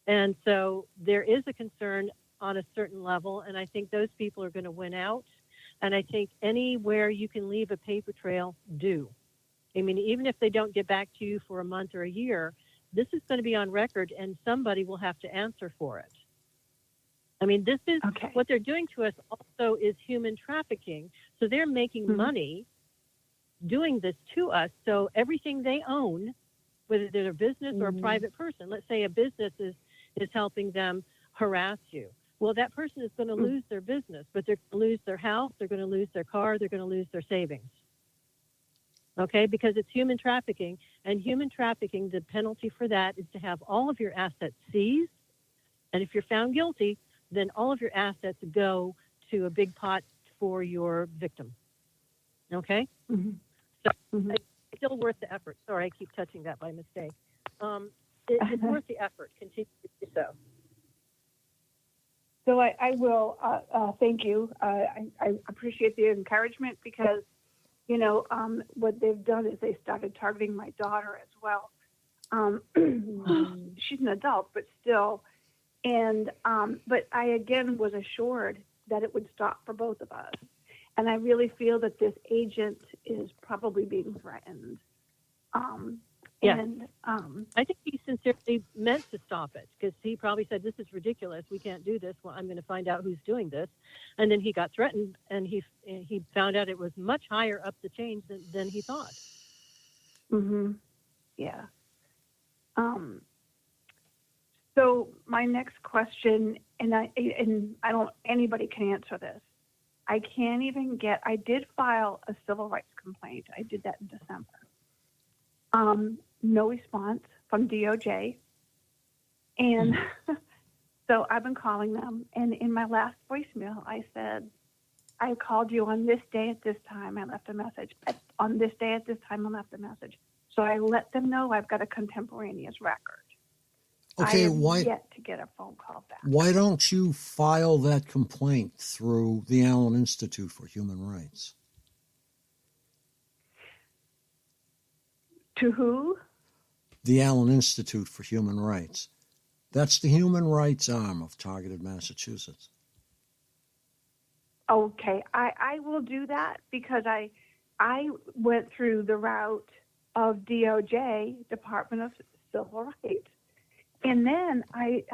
Speaker 3: And so there is a concern on a certain level, and I think those people are going to win out. And I think anywhere you can leave a paper trail, do. I mean, even if they don't get back to you for a month or a year, this is going to be on record, and somebody will have to answer for it. I mean, this is what they're doing to us also is human trafficking. So they're making money doing this to us. So everything they own, whether they're a business or a private person, let's say a business is helping them harass you. Well, that person is going to lose their business, but they're going to lose their house, they're going to lose their car, they're going to lose their savings. Okay, because it's human trafficking. And human trafficking, the penalty for that is to have all of your assets seized. And if you're found guilty, then all of your assets go to a big pot for your victim. Okay? So it's still worth the effort. Sorry, I keep touching that by mistake. It's worth the effort. Continue to do so.
Speaker 4: So I will thank you. I appreciate the encouragement because, what they've done is they started targeting my daughter as well. She's an adult, but still. And but I, again, was assured that it would stop for both of us. And I really feel that this agent is probably being threatened. And
Speaker 3: I think he sincerely meant to stop it because he probably said, this is ridiculous. We can't do this. Well, I'm going to find out who's doing this. And then he got threatened, and he found out it was much higher up the chain than he thought.
Speaker 4: Yeah. So my next question, and I don't, anybody can answer this. I can't even I did file a civil rights complaint. I did that in December. No response from DOJ. And So I've been calling them, and in my last voicemail, I said, I called you on this day at this time. I left a message. On this day at this time, I left a message. So I let them know I've got a contemporaneous record.
Speaker 1: Okay,
Speaker 4: I have yet to get a phone call back.
Speaker 1: Why don't you file that complaint through the Allen Institute for Human Rights?
Speaker 4: To who?
Speaker 1: The Allen Institute for Human Rights. That's the human rights arm of Targeted Massachusetts.
Speaker 4: Okay, I will do that because I went through the route of DOJ, Department of Civil Rights. And then I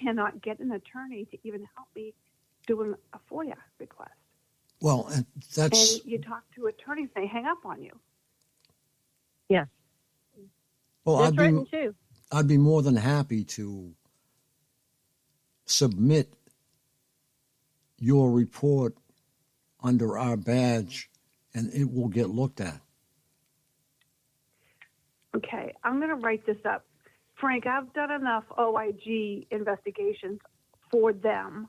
Speaker 4: cannot get an attorney to even help me doing a FOIA request.
Speaker 1: Well, and that's...
Speaker 4: And you talk to attorneys, they hang up on you.
Speaker 3: Yes.
Speaker 1: Well,
Speaker 3: I'd
Speaker 1: be more than happy to submit your report under our badge, and it will get looked at.
Speaker 4: Okay, I'm going to write this up. Frank, I've done enough OIG investigations for them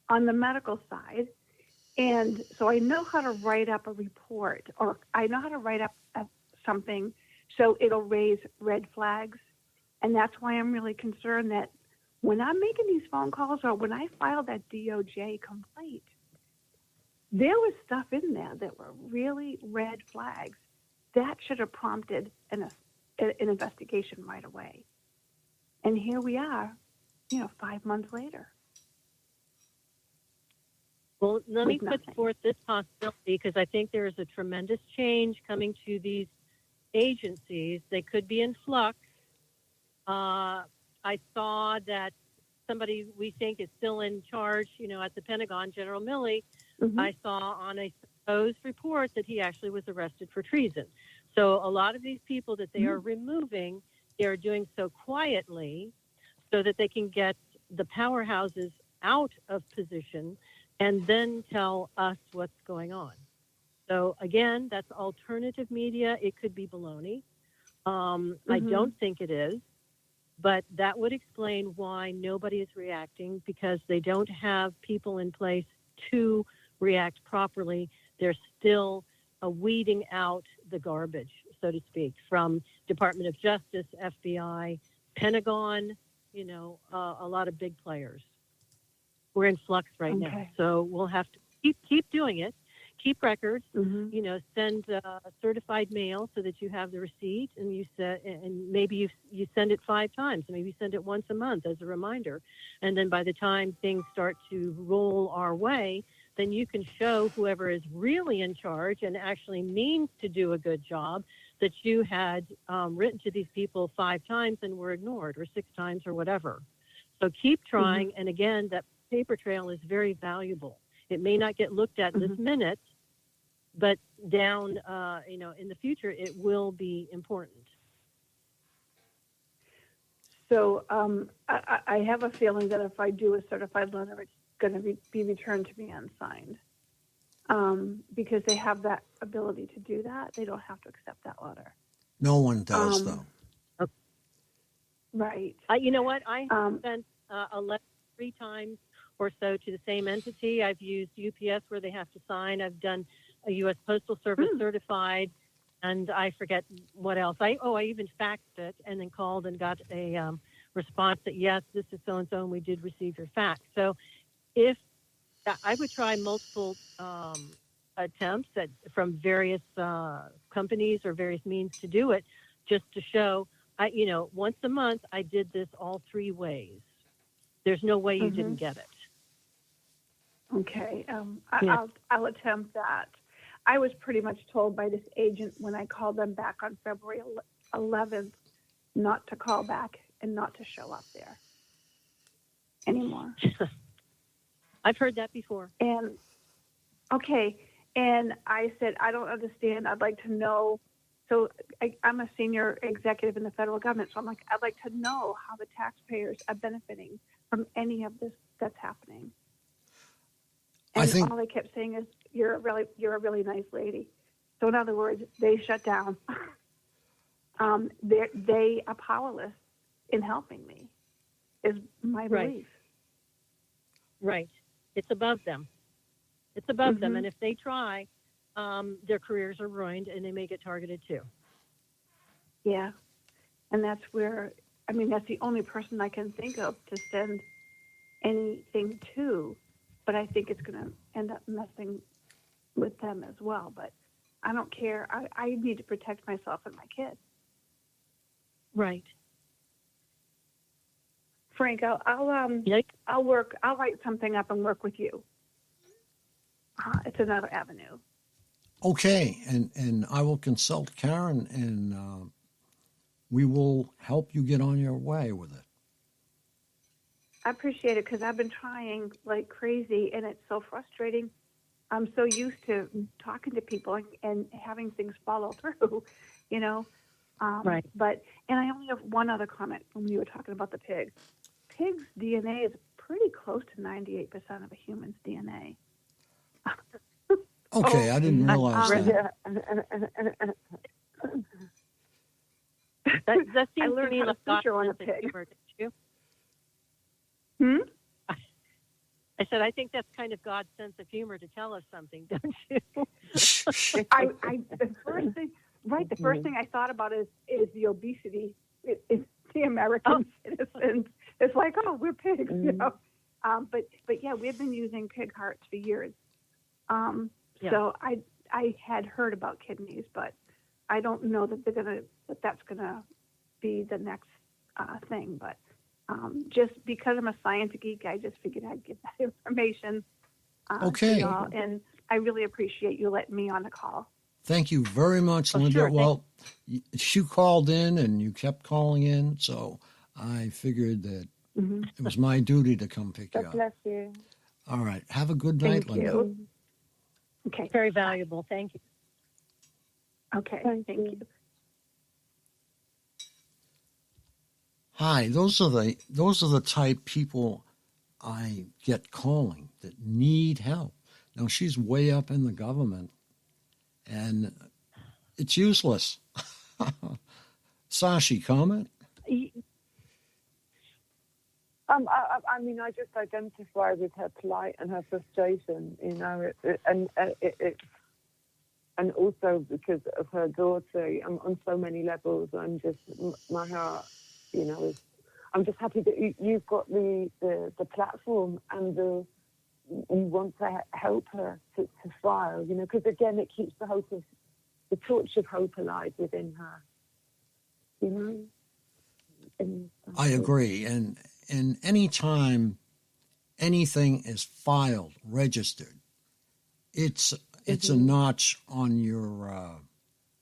Speaker 4: on the medical side, and so I know how to write up a report, or I know how to write up something so it'll raise red flags, and that's why I'm really concerned that when I'm making these phone calls or when I filed that DOJ complaint, there was stuff in there that were really red flags. That should have prompted an investigation right away. And here we are, 5 months later.
Speaker 3: Well, let me put forth this possibility because I think there is a tremendous change coming to these agencies. They could be in flux. I saw that somebody we think is still in charge, at the Pentagon, General Milley. Mm-hmm. I saw on a supposed report that he actually was arrested for treason. So a lot of these people that they are removing, they are doing so quietly so that they can get the powerhouses out of position and then tell us what's going on. So again, that's alternative media. It could be baloney. I don't think it is. But that would explain why nobody is reacting, because they don't have people in place to react properly. They're still weeding out the garbage, so to speak, from Department of Justice, FBI, Pentagon, a lot of big players. We're in flux right now. So we'll have to keep doing it. Keep records, send certified mail so that you have the receipt, and maybe you send it 5 times. Maybe you send it once a month as a reminder. And then by the time things start to roll our way, then you can show whoever is really in charge and actually means to do a good job that you had written to these people 5 times and were ignored, or 6 times or whatever. So keep trying. And again, that paper trail is very valuable. It may not get looked at this minute, but down, in the future, it will be important. So
Speaker 4: I have a feeling that if I do a certified letter, it's going to be returned to me unsigned, because they have that ability to do that. They don't have to accept that letter.
Speaker 1: No one does, though.
Speaker 3: Okay.
Speaker 4: Right.
Speaker 3: You know what? I have sent a letter 3 times or so to the same entity. I've used UPS where they have to sign. I've done a U.S. Postal Service certified, and I forget what else. I even faxed it and then called and got a response that, yes, this is so-and-so, and we did receive your fax. So if I would try multiple attempts from various companies or various means to do it, just to show, once a month I did this all 3 ways. There's no way you didn't get it.
Speaker 4: Okay, I'll attempt that. I was pretty much told by this agent when I called them back on February 11th not to call back and not to show up there anymore.
Speaker 3: I've heard that before.
Speaker 4: And I said, I don't understand. I'd like to know. So I'm a senior executive in the federal government, so I'm like, I'd like to know how the taxpayers are benefiting from any of this that's happening. And all they kept saying is, you're a really nice lady. So in other words, they shut down. They are powerless in helping me, is my belief.
Speaker 3: Right. It's above them. It's above them. And if they try, their careers are ruined and they may get targeted too.
Speaker 4: Yeah. And that's where, I mean, that's the only person I can think of to send anything to. But I think it's going to end up messing with them as well. But I don't care. I need to protect myself and my kids.
Speaker 3: Right.
Speaker 4: Frank, I'll write something up and work with you. It's another avenue.
Speaker 1: Okay, and I will consult Karen, and we will help you get on your way with it.
Speaker 4: I appreciate it because I've been trying like crazy, and it's so frustrating. I'm so used to talking to people and having things follow through, you know.
Speaker 3: Right.
Speaker 4: And I only have one other comment when you were talking about the pig. Pig's DNA is pretty close to 98% of a human's DNA.
Speaker 1: Okay, I didn't realize that.
Speaker 3: That
Speaker 4: I
Speaker 3: seems to
Speaker 4: learned
Speaker 3: me
Speaker 4: how to
Speaker 3: like God's
Speaker 4: filter on a
Speaker 3: sense of
Speaker 4: pig.
Speaker 3: humor, don't
Speaker 4: Hmm?
Speaker 3: you? I said, I think that's kind of God's sense of humor to tell us something, don't you?
Speaker 4: The first thing I thought about is the obesity. It's the American citizens. It's like, oh, we're pigs, you know. But yeah, we've been using pig hearts for years. So I had heard about kidneys, but I don't know that that's gonna be the next thing. But just because I'm a science geek, I just figured I'd give that information.
Speaker 1: Okay.
Speaker 4: To y'all, and I really appreciate you letting me on the call.
Speaker 1: Thank you very much, Linda.
Speaker 3: Sure,
Speaker 1: well, you called in and you kept calling in, so I figured that it was my duty to come pick you
Speaker 2: God
Speaker 1: up.
Speaker 2: bless you.
Speaker 1: All right. Have a good night,
Speaker 4: Thank
Speaker 1: Linda.
Speaker 4: you. Okay.
Speaker 3: Very valuable. Thank you.
Speaker 4: Okay.
Speaker 2: Thank
Speaker 4: Thank
Speaker 2: you.
Speaker 4: you.
Speaker 1: Hi, those are the type people I get calling that need help. Now she's way up in the government, and it's useless. Sashi, comment?
Speaker 2: I mean, I just identify with her plight and her frustration, you know, and also because of her daughter, on so many levels. I'm just, my heart, you know, I'm just happy that you've got the platform and you want to help her to file, you know, because again, it keeps the torch of hope alive within her, you know. And
Speaker 1: I agree. And any time anything is filed, registered, it's a notch on your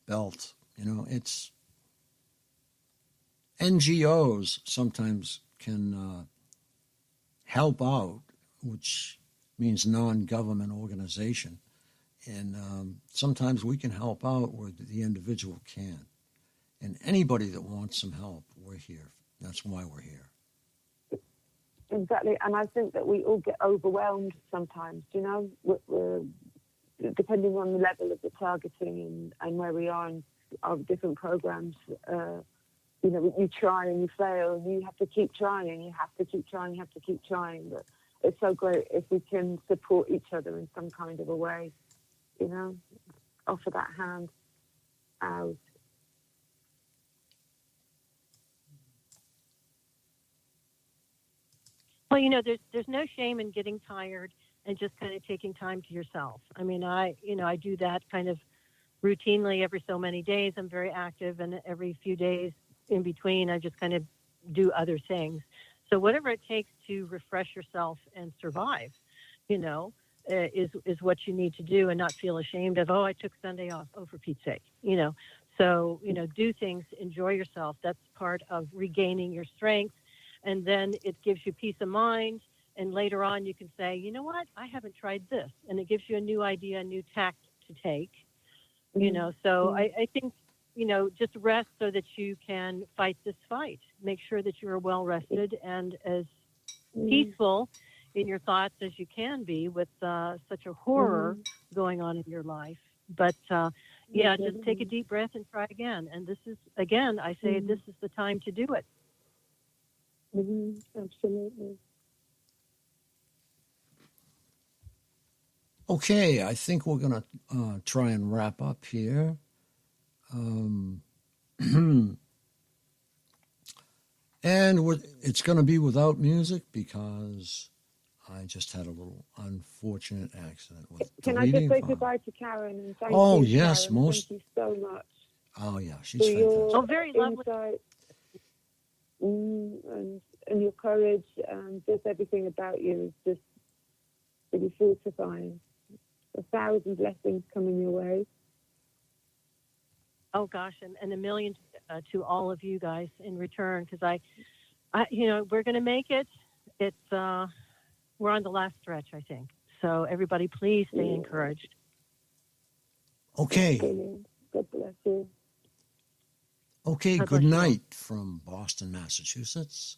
Speaker 1: belt. You know, it's NGOs sometimes can help out, which means non-government organization. And sometimes we can help out where the individual can. And anybody that wants some help, we're here. That's why we're here.
Speaker 2: Exactly, and I think that we all get overwhelmed sometimes, you know, we're, depending on the level of the targeting and where we are in our different programs. You know, you try and you fail, and you have to keep trying, you have to keep trying, you have to keep trying. But it's so great if we can support each other in some kind of a way, you know, offer that hand out.
Speaker 3: Well, you know, there's no shame in getting tired and just kind of taking time to yourself. I mean, I do that kind of routinely every so many days. I'm very active, and every few days in between, I just kind of do other things. So whatever it takes to refresh yourself and survive, you know, is what you need to do, and not feel ashamed of, oh, I took Sunday off. Oh, for Pete's sake, you know. So, you know, do things, enjoy yourself. That's part of regaining your strength. And then it gives you peace of mind. And later on, you can say, you know what, I haven't tried this. And it gives you a new idea, a new tact to take, you know. So I think, you know, just rest so that you can fight this fight. Make sure that you are well rested and as peaceful in your thoughts as you can be with such a horror going on in your life. But yeah, just take a deep breath and try again. And this is, again, I say this is the time to do it.
Speaker 2: Absolutely.
Speaker 1: Okay, I think we're going to try and wrap up here. And it's going to be without music because I just had a little unfortunate accident with
Speaker 2: Can I just
Speaker 1: deleting
Speaker 2: say
Speaker 1: file.
Speaker 2: goodbye to Karen and thank
Speaker 1: Oh,
Speaker 2: you,
Speaker 1: yes,
Speaker 2: Karen.
Speaker 1: most.
Speaker 2: Thank you so much
Speaker 1: Oh, yeah, she's
Speaker 2: for
Speaker 1: fantastic.
Speaker 2: your
Speaker 3: very lovely.
Speaker 2: insight and your courage. Just everything about you is just really fortifying. 1,000 blessings coming your way.
Speaker 3: Oh gosh, and a million to all of you guys in return, because I, we're going to make it. It's we're on the last stretch, I think. So everybody, please stay encouraged.
Speaker 1: Okay.
Speaker 2: Brilliant. God bless you.
Speaker 1: Okay,
Speaker 3: God
Speaker 1: good
Speaker 3: bless you all.
Speaker 1: night from Boston, Massachusetts.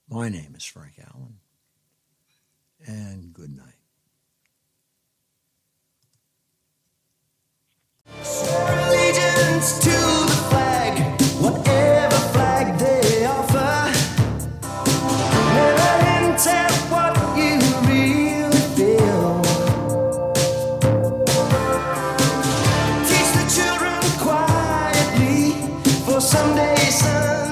Speaker 1: My name is Frank Allen, and good night.
Speaker 5: Allegiance to the flag, whatever flag they offer. Never hint at what you really feel. Teach the children quietly for someday sun.